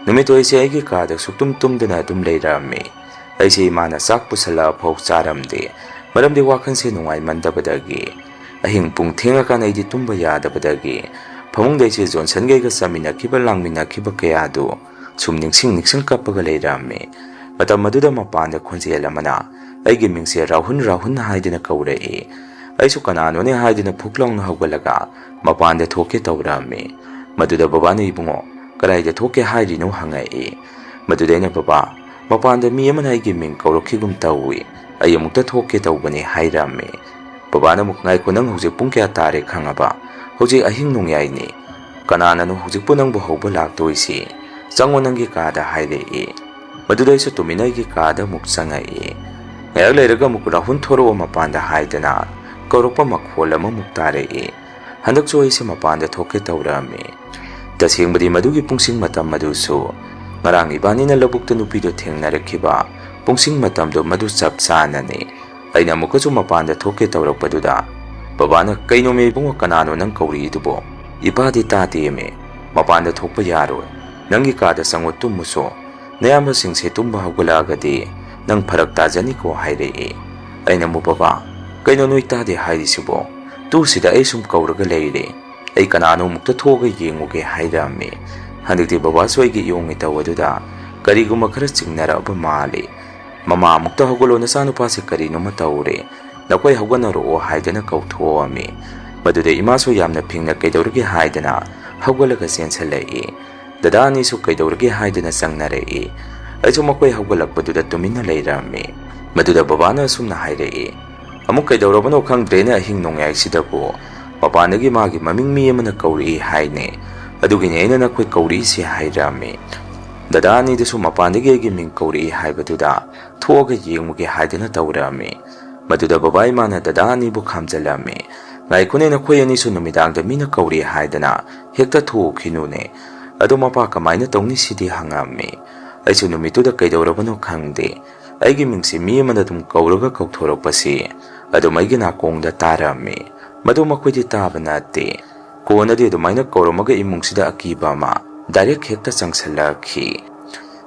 ꯅꯨꯃꯤꯠꯇꯣ ꯑꯩꯁꯦ ꯑꯩꯒꯤ ꯀꯥꯗ ꯁꯨꯛꯇꯨꯝ ꯇꯨꯝꯗꯅ ꯑꯗꯨꯝ ꯂꯩꯔꯝꯃꯤ. ꯑꯩꯁꯦ ꯏꯃꯥꯅ ꯆꯥꯛ ꯄꯨꯁꯜꯂꯛꯑ ꯐꯥꯎ ꯆꯥꯔꯝꯗꯦ. ꯃꯔꯝꯗꯤ ꯋꯥꯈꯜꯁꯦ ꯅꯨꯡꯉꯥꯏꯃꯟꯗꯕꯗꯒꯤ. ꯑꯍꯤꯡ ꯄꯨꯡ ꯊꯦꯡꯉꯀꯥꯟꯗ ꯑꯩꯗꯤ ꯇꯨꯝꯕ ꯌꯥꯗꯕꯗꯒꯤ ꯐꯃꯨꯡꯗ ꯑꯩꯁꯦ ꯖꯣꯟꯁꯟꯒꯩꯒ ꯆꯥꯃꯤꯟꯅꯈꯤꯕ ꯂꯥꯡꯃꯤꯟꯅꯈꯤꯕ ꯀꯌꯥꯗꯨ ꯁꯨꯝ ꯅꯤꯡꯁꯤꯡ ꯀꯞꯄꯒ ꯂꯩꯔꯝꯃꯤ. ꯃꯇꯝ ꯑꯗꯨꯗ ꯃꯄꯥꯟꯗ ꯈꯣꯟꯖꯦꯜ ꯑꯃꯅ ꯑꯩꯒꯤ ꯃꯤꯡꯁꯦ ꯔꯥꯍꯨꯟ ꯍꯥꯏꯗꯨꯅ ꯀꯧꯔꯛꯏ. ꯑꯩꯁꯨ ꯀꯅꯥꯅꯣꯅꯦ ꯍꯥꯏꯗꯨꯅ ꯐꯨꯛ ꯂꯥꯎꯅ ꯍꯧꯒꯠꯂꯒ ꯃꯄꯥꯟꯗ ꯊꯣꯛꯀꯦ ꯇꯧꯔꯝꯃꯤ. ꯃꯗꯨꯗ ꯕꯕꯥꯅ, ꯏꯕꯨꯡꯉꯣ, ꯀꯗꯥꯏꯗ ꯊꯣꯛꯀꯦ ꯍꯥꯏꯔꯤꯅꯣ ꯍꯪꯉꯛꯏ. ꯃꯗꯨꯗ ꯑꯩꯅ, ꯕꯕꯥ, ꯃꯄꯥꯟꯗ ꯃꯤ ꯑꯃꯅ ꯑꯩꯒꯤ ꯃꯤꯡ ꯀꯧꯔꯛꯈꯤꯒꯨꯝ ꯇꯧꯏ, ꯑꯩ ꯑꯃꯨꯛꯇ ꯊꯣꯛꯀꯦ ꯇꯧꯕꯅꯤ ꯍꯥꯏꯔꯝꯃꯤ. ꯕꯕꯥꯅ ꯑꯃꯨꯛ, ꯉꯥꯏꯈꯣ, ꯅꯪ ꯍꯧꯖꯤꯛ ꯄꯨꯡ ꯀꯌꯥ ꯇꯥꯔꯦ ꯈꯪꯉꯕ? ꯍꯧꯖꯤꯛ ꯑꯍꯤꯡ ꯅꯣꯡꯌꯥꯏꯅꯤ. ꯀꯅꯥꯅꯅꯣ ꯍꯧꯖꯤꯛꯄꯨ ꯅꯪꯕꯨ ꯍꯧꯕ ꯂꯥꯛꯇꯣꯏꯁꯤ? ꯆꯪꯉꯣ ꯅꯪꯒꯤ ꯀꯥꯗ ꯍꯥꯏꯔꯛꯏ. ꯃꯗꯨꯗ ꯑꯩꯁꯨ ꯇꯨꯃꯤꯟꯅ ꯑꯩꯒꯤ ꯀꯥꯗ ꯑꯃꯨꯛ ꯆꯪꯉꯛꯏ. ꯉꯥꯏꯍꯥꯛ ꯂꯩꯔꯒ ꯑꯃꯨꯛ, ꯔꯥꯍꯨꯟ ꯊꯣꯔꯛꯑꯣ ꯃꯄꯥꯟꯗ ꯍꯥꯏꯗꯅ ꯀꯧꯔꯛꯄ ꯃꯈꯣꯜ ꯑꯃꯃꯨꯛ ꯇꯥꯔꯛꯏ. ꯍꯟꯗꯛꯁꯨ ꯑꯩꯁꯦ ꯃꯄꯥꯟꯗ ꯊꯣꯛꯀꯦ ꯇꯧꯔꯝꯃꯤ. ꯇꯁꯦꯡꯕꯗꯤ ꯃꯗꯨꯒꯤ ꯄꯨꯡꯁꯤꯡ ꯃꯇꯝ ꯑꯗꯨꯁꯨ ꯉꯔꯥꯡ ꯏꯕꯥꯅꯤꯅ ꯂꯧꯕꯨꯛꯇ ꯅꯨꯄꯤꯗꯨ ꯊꯦꯡꯅꯔꯛꯈꯤꯕ ꯄꯨꯡꯁꯤꯡ ꯃꯇꯝꯗꯣ ꯃꯗꯨ ꯆꯞ ꯆꯥꯅꯅꯤ. ꯑꯩꯅ ꯑꯃꯨꯛꯀꯁꯨ ꯃꯄꯥꯟꯗ ꯊꯣꯛꯀꯦ ꯇꯧꯔꯛꯄꯗꯨꯗ ꯕꯕꯥꯅ ꯀꯩꯅꯣꯃꯦ ꯏꯕꯨꯡꯉꯣ ꯀꯅꯥꯅꯣ ꯅꯪ ꯀꯧꯔꯤꯗꯨꯕꯣ? ꯏꯄꯥꯗꯤ ꯇꯥꯗꯦꯃꯦ. ꯃꯄꯥꯟꯗ ꯊꯣꯛꯄ ꯌꯥꯔꯣꯏ. ꯅꯪꯒꯤ ꯀꯥꯗ ꯆꯪꯉꯨ ꯇꯨꯝꯃꯨꯁꯣ. ꯅꯌꯥꯝꯕꯁꯤꯡꯁꯦ ꯇꯨꯝꯕ ꯍꯧꯒꯠꯂꯛꯑꯒꯗꯤ ꯅꯪ ꯐꯔꯛ ꯇꯥꯖꯅꯤꯀꯣ ꯍꯥꯏꯔꯛꯏ꯫ ꯑꯩꯅ ꯑꯃꯨꯛ ꯕꯕꯥ ꯀꯩꯅꯣ ꯅꯣꯏ ꯇꯥꯗꯦ ꯍꯥꯏꯔꯤꯁꯤꯕꯣ? ꯇꯨꯁꯤꯗ ꯑꯩ ꯁꯨꯝ ꯀꯧꯔꯒ ꯂꯩꯔꯦ. ꯑꯩ ꯀꯅꯥꯅꯣ ꯑꯃꯨꯛꯇ ꯊꯣꯛꯑꯒ ꯌꯦꯡꯉꯨꯒꯦ ꯍꯥꯏꯔꯛꯑꯝꯃꯤ꯫ ꯍꯟꯗꯛꯇꯤ ꯕꯕꯥꯁꯨ ꯑꯩꯒꯤ ꯏꯌꯣꯡ ꯏꯇꯧ ꯑꯗꯨꯗ ꯀꯔꯤꯒꯨꯝꯕ ꯈꯔ ꯆꯤꯡꯅꯔꯛꯑꯕ ꯃꯥꯜꯂꯤ꯫ ꯃꯃꯥ ꯑꯃꯨꯛꯇ ꯍꯧꯒꯠꯂꯣ, ꯅꯆꯥꯅꯨꯄꯥꯁꯦ ꯀꯔꯤꯅꯣꯃ ꯇꯧꯔꯦ. ꯅꯈꯣꯏ ꯍꯧꯒꯠꯅꯔꯛꯑꯣ ꯍꯥꯏꯗꯅ ꯀꯧꯊꯣꯛꯑꯝꯃꯤ꯫ ꯃꯗꯨꯗ ꯏꯃꯥꯁꯨ ꯌꯥꯝꯅ ꯐꯤꯡꯅ ꯀꯩꯗꯧꯔꯒꯦ ꯍꯥꯏꯗꯅ ꯍꯧꯒꯠꯂꯒ ꯆꯦꯟꯁꯤꯜꯂꯛꯏ꯫ ꯗꯗꯥ ꯑꯅꯤꯁꯨ ꯀꯩꯗꯧꯔꯒꯦ ꯍꯥꯏꯗꯅ ꯆꯪꯅꯔꯛꯏ꯫ ꯑꯩꯁꯨ ꯃꯈꯣꯏ ꯍꯧꯒꯠꯂꯛꯄꯗꯨꯗ ꯇꯨꯃꯤꯟꯅ ꯂꯩꯔꯝꯃꯤ꯫ ꯃꯗꯨꯗ ꯕꯕꯥꯅ ꯑꯁꯨꯝꯅ ꯍꯥꯏꯔꯛꯏ, ꯑꯃꯨꯛ ꯀꯩꯗꯧꯔꯕꯅꯣ ꯈꯪꯗ꯭ꯔꯦꯅꯦ ꯑꯍꯤꯡ ꯅꯣꯡꯌꯥꯏꯁꯤꯗꯕꯨ. ꯃꯄꯥꯟꯗꯒꯤ ꯃꯥꯒꯤ ꯃꯃꯤꯡ ꯃꯤ ꯑꯃꯅ ꯀꯧꯔꯛꯏ ꯍꯥꯏꯅꯦ. ꯑꯗꯨꯒꯤꯅꯦ ꯑꯩꯅ ꯅꯈꯣꯏ ꯀꯧꯔꯛꯏꯁꯤ ꯍꯥꯏꯔꯝꯃꯤ꯫ ꯗꯗꯥ ꯑꯅꯤꯗꯨꯁꯨ ꯃꯄꯥꯟꯗꯒꯤ ꯑꯩꯒꯤ ꯃꯤꯡ ꯀꯧꯔꯛꯏ ꯍꯥꯏꯕꯗꯨꯗ ꯊꯣꯛꯑꯒ ꯌꯦꯡꯉꯨꯒꯦ ꯍꯥꯏꯗꯅ ꯇꯧꯔꯛꯑꯝꯃꯤ꯫ ꯃꯗꯨꯗ ꯕꯕꯥ ꯏꯃꯥꯅ ꯗꯗꯥ ꯑꯅꯤꯕꯨ ꯈꯥꯝꯖꯤꯜꯂꯝꯃꯤ꯫ ꯉꯥꯏꯈꯣꯅꯦ, ꯅꯈꯣꯏ ꯑꯅꯤꯁꯨ ꯅꯨꯃꯤꯗꯥꯡꯗ ꯃꯤꯅ ꯀꯧꯔꯛꯏ ꯍꯥꯏꯗꯅ ꯍꯦꯛꯇ ꯊꯣꯛꯈꯤꯅꯨꯅꯦ. ꯑꯗꯣ ꯃꯄꯥ ꯀꯃꯥꯏꯅ ꯇꯧꯅꯤ ꯁꯤꯗꯤ ꯍꯪꯉꯝꯃꯤ꯫ ꯑꯩꯁꯨ ꯅꯨꯃꯤꯠꯇꯨꯗ ꯀꯩꯗꯧꯔꯕꯅꯣ ꯈꯪꯗꯦ. ꯑꯩꯒꯤ ꯃꯤꯡꯁꯤ ꯃꯤ ꯑꯃꯅ ꯑꯗꯨꯝ ꯀꯧꯔꯒ ꯀꯧꯊꯣꯔꯛꯄꯁꯤ ꯑꯗꯨꯝ ꯑꯩꯒꯤ ꯅꯥꯀꯣꯡꯗ ꯇꯥꯔꯝꯃꯤ꯫ ꯃꯗꯨ ꯃꯈꯣꯏꯗꯤ ꯇꯥꯕ ꯅꯠꯇꯦ꯫ ꯀꯣꯟꯅꯗꯤ ꯑꯗꯨꯃꯥꯏꯅ ꯀꯧꯔꯝꯃꯒ ꯏꯃꯨꯡꯁꯤꯗ ꯑꯀꯤꯕ ꯑꯃ ꯗꯥꯏꯔꯦꯛ ꯍꯦꯛꯇ ꯆꯪꯁꯤꯜꯂꯛꯈꯤ꯫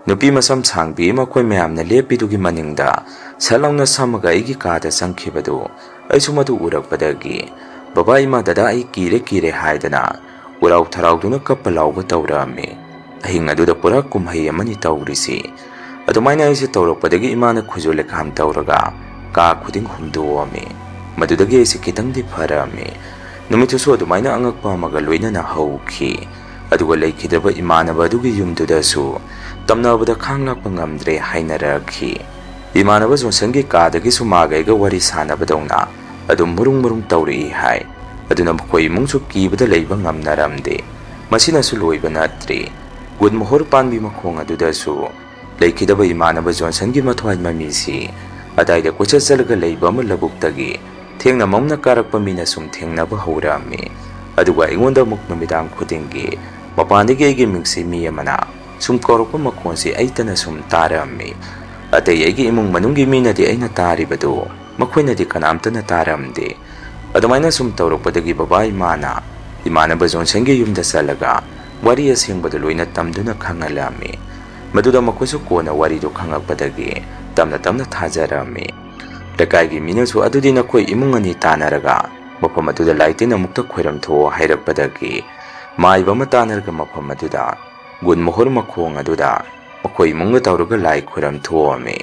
ꯅꯨꯄꯤ ꯃꯁꯝ ꯁꯥꯡꯕꯤ ꯃꯈꯣꯏ ꯃꯌꯥꯝꯅ ꯂꯦꯞꯄꯤꯗꯨꯒꯤ ꯃꯅꯤꯡꯗ ꯁꯠ ꯂꯥꯎꯅ ꯁꯝꯃꯒ ꯑꯩꯒꯤ ꯀꯥꯗ ꯆꯪꯈꯤꯕꯗꯨ ꯑꯩꯁꯨ ꯃꯗꯨ ꯎꯔꯛꯄꯗꯒꯤ ꯕꯕꯥ ꯏꯃꯥ ꯗꯗꯥ ꯑꯩ ꯀꯤꯔꯦ ꯍꯥꯏꯗꯅ ꯎꯔꯥꯎ ꯊꯔꯥꯎꯗꯨꯅ ꯀꯞꯄ ꯂꯥꯎꯕ ꯇꯧꯔꯛꯑꯝꯃꯤ꯫ ꯑꯍꯤꯡ ꯑꯗꯨꯗ ꯄꯨꯔꯥ ꯀꯨꯝꯍꯩ ꯑꯃꯅꯤ ꯇꯧꯔꯤꯁꯤ꯫ ꯑꯗꯨꯃꯥꯏꯅ ꯑꯩꯁꯦ ꯇꯧꯔꯛꯄꯗꯒꯤ ꯏꯃꯥꯅ ꯈꯨꯖꯨ ꯂꯩꯈꯥꯝ ꯇꯧꯔꯒ ꯀꯥ ꯈꯨꯗꯤꯡ ꯍꯨꯝꯗꯣꯛꯑꯝꯃꯤ꯫ ꯃꯗꯨꯗꯒꯤ ꯑꯩꯁꯦ ꯈꯤꯇꯪꯗꯤ ꯐꯔꯝꯃꯤ꯫ ꯅꯨꯃꯤꯠꯇꯨꯁꯨ ꯑꯗꯨꯃꯥꯏꯅ ꯑꯉꯛꯄ ꯑꯃꯒ ꯂꯣꯏꯅꯅ ꯍꯧꯈꯤ꯫ ꯑꯗꯨꯒ ꯂꯩꯈꯤꯗ꯭ꯔꯕ ꯏꯃꯥꯟꯅꯕ ꯑꯗꯨꯒꯤ ꯌꯨꯝꯗꯨꯗꯁꯨ ꯇꯝꯅꯕꯗ ꯈꯥꯡ ꯂꯥꯛꯄ ꯉꯝꯗ꯭ꯔꯦ ꯍꯥꯏꯅꯔꯛꯈꯤ꯫ ꯏꯃꯥꯟꯅꯕ ꯖꯣꯟꯁꯟꯒꯤ ꯀꯥꯗꯒꯤꯁꯨ ꯃꯥꯒ ꯑꯩꯒ ꯋꯥꯔꯤ ꯁꯥꯟꯅꯕꯗꯧꯅ ꯑꯗꯨꯝ ꯃꯨꯔꯨꯡ ꯇꯧꯔꯛꯏ ꯍꯥꯏ꯫ ꯑꯗꯨꯅ ꯃꯈꯣꯏ ꯏꯃꯨꯡꯁꯨ ꯀꯤꯕꯗ ꯂꯩꯕ ꯉꯝꯅꯔꯝꯗꯦ꯫ ꯃꯁꯤꯅꯁꯨ ꯂꯣꯏꯕ ꯅꯠꯇ꯭ꯔꯤ꯫ ꯒꯨꯗ ꯃꯣꯍꯣꯔ ꯄꯥꯟꯕꯤ ꯃꯈꯣꯡ ꯑꯗꯨꯗꯁꯨ ꯂꯩꯈꯤꯗꯕ ꯏꯃꯥꯟꯅꯕ ꯖꯣꯟꯁꯟꯒꯤ ꯃꯊ꯭ꯋꯥꯏ ꯃꯃꯤꯁꯤ ꯑꯗꯥꯏꯗ ꯀꯣꯏꯆꯠ ꯆꯠꯂꯒ ꯂꯩꯕ ꯑꯃ ꯂꯧꯕꯨꯛꯇꯒꯤ ꯊꯦꯡꯅ ꯃꯝꯅ ꯀꯥꯔꯛꯄ ꯃꯤꯅ ꯁꯨꯝ ꯊꯦꯡꯅꯕ ꯍꯧꯔꯛꯑꯝꯃꯤ꯫ ꯑꯗꯨꯒ ꯑꯩꯉꯣꯟꯗ ꯑꯃꯨꯛ ꯅꯨꯃꯤꯗꯥꯡ ꯈꯨꯗꯤꯡꯒꯤ ꯃꯄꯥꯟꯗꯒꯤ ꯑꯩꯒꯤ ꯃꯤꯡꯁꯤ ꯃꯤ ꯑꯃꯅ ꯁꯨꯝ ꯀꯧꯔꯛꯄ ꯃꯈꯣꯟꯁꯤ ꯑꯩꯇꯅ ꯁꯨꯝ ꯇꯥꯔꯝꯃꯤ꯫ ꯑꯇꯩ ꯑꯩꯒꯤ ꯏꯃꯨꯡ ꯃꯅꯨꯡꯒꯤ ꯃꯤꯅꯗꯤ ꯑꯩꯅ ꯇꯥꯔꯤꯕꯗꯨ ꯃꯈꯣꯏꯅꯗꯤ ꯀꯅꯥꯝꯇꯅ ꯇꯥꯔꯝꯗꯦ꯫ ꯑꯗꯨꯃꯥꯏꯅ ꯁꯨꯝ ꯇꯧꯔꯛꯄꯗꯒꯤ ꯕꯕꯥ ꯏꯃꯥꯅ ꯏꯃꯥꯟꯅꯕ ꯖꯣꯟꯁꯟꯒꯤ ꯌꯨꯝꯗ ꯆꯠꯂꯒ ꯋꯥꯔꯤ ꯑꯁꯦꯡꯕꯗꯨ ꯂꯣꯏꯅ ꯇꯝꯗꯨꯅ ꯈꯪꯍꯜꯂꯝꯃꯤ꯫ ꯃꯗꯨꯗ ꯃꯈꯣꯏꯁꯨ ꯀꯣꯟꯅ ꯋꯥꯔꯤꯗꯨ ꯈꯪꯉꯛꯄꯗꯒꯤ ꯇꯞꯅ ꯊꯥꯖꯔꯝꯃꯤ꯫ ꯂꯩꯀꯥꯏꯒꯤ ꯃꯤꯅꯁꯨ ꯑꯗꯨꯗꯤ ꯅꯈꯣꯏ ꯏꯃꯨꯡ ꯑꯅꯤ ꯇꯥꯟꯅꯔꯒ ꯃꯐꯝ ꯑꯗꯨꯗ ꯂꯥꯏ-ꯇꯤꯟ ꯑꯃꯨꯛꯇ ꯈꯣꯏꯔꯝꯊꯣꯛꯑꯣ ꯍꯥꯏꯔꯛꯄꯗꯒꯤ ꯃꯥꯏꯕ ꯑꯃ ꯇꯥꯟꯅꯔꯒ ꯃꯐꯝ ꯑꯗꯨꯗ ꯒꯨꯗ ꯃꯣꯍꯣꯔ ꯃꯈꯣꯡ ꯑꯗꯨꯗ ꯃꯈꯣꯏ ꯏꯃꯨꯡꯒ ꯇꯧꯔꯒ ꯂꯥꯏ ꯈꯣꯏꯔꯝꯊꯣꯛꯑꯝꯃꯤ꯫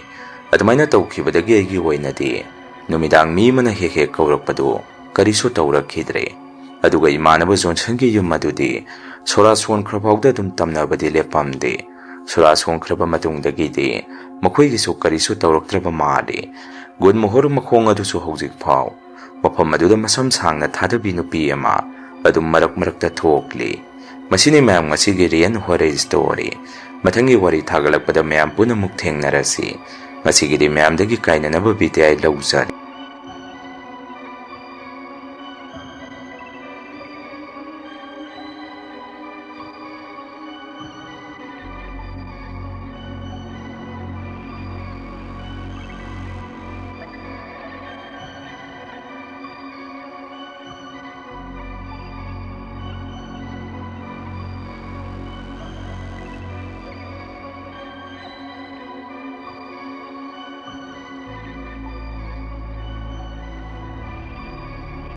ꯑꯗꯨꯃꯥꯏꯅ ꯇꯧꯈꯤꯕꯗꯒꯤ ꯑꯩꯒꯤ ꯑꯣꯏꯅꯗꯤ ꯅꯨꯃꯤꯗꯥꯡ ꯃꯤ ꯑꯃꯅ ꯍꯦꯛ ꯀꯧꯔꯛꯄꯗꯨ ꯀꯔꯤꯁꯨ ꯇꯧꯔꯛꯈꯤꯗ꯭ꯔꯦ꯫ ꯑꯗꯨꯒ ꯏꯃꯥꯟꯅꯕ ꯖꯣꯟꯁꯟꯒꯤ ꯌꯨꯝ ꯑꯗꯨꯗꯤ ꯁꯣꯔꯥ ꯁꯣꯟꯈ꯭ꯔꯐꯥꯎꯗ ꯑꯗꯨꯝ ꯇꯝꯅꯕꯗꯤ ꯂꯦꯞꯄꯝꯗꯦ꯫ ꯁꯣꯔꯥ ꯁꯣꯟꯈ꯭ꯔꯕ ꯃꯇꯨꯡꯗꯒꯤꯗꯤ ꯃꯈꯣꯏꯒꯤꯁꯨ ꯀꯔꯤꯁꯨ ꯇꯧꯔꯛꯇ꯭ꯔꯕ ꯃꯥꯜꯂꯤ꯫ ꯒꯨꯗ ꯃꯣꯍꯣꯔ ꯃꯈꯣꯡ ꯑꯗꯨꯁꯨ ꯍꯧꯖꯤꯛꯐꯥꯎ ꯃꯐꯝ ꯑꯗꯨꯗ ꯃꯁꯝ ꯁꯥꯡꯅ ꯊꯥꯗꯕꯤ ꯅꯨꯄꯤ ꯑꯃ ꯑꯗꯨꯝ ꯃꯔꯛꯇ ꯊꯣꯛꯂꯤ꯫ ꯃꯁꯤꯅꯤ ꯃꯌꯥꯝ ꯉꯁꯤꯒꯤ ꯔꯤꯌꯦꯜ ꯍꯣꯔꯔ ꯁ꯭ꯇꯣꯔꯤ꯫ ꯃꯊꯪꯒꯤ ꯋꯥꯔꯤ ꯊꯥꯒꯠꯂꯛꯄꯗ ꯃꯌꯥꯝ ꯄꯨꯟꯅ ꯑꯃꯨꯛ ꯊꯦꯡꯅꯔꯁꯤ꯫ ꯉꯁꯤꯒꯤꯗꯤ ꯃꯌꯥꯝꯗꯒꯤ ꯀꯥꯏꯅꯅꯕ ꯕꯤꯗꯥꯏ ꯂꯧꯖꯔꯤ꯫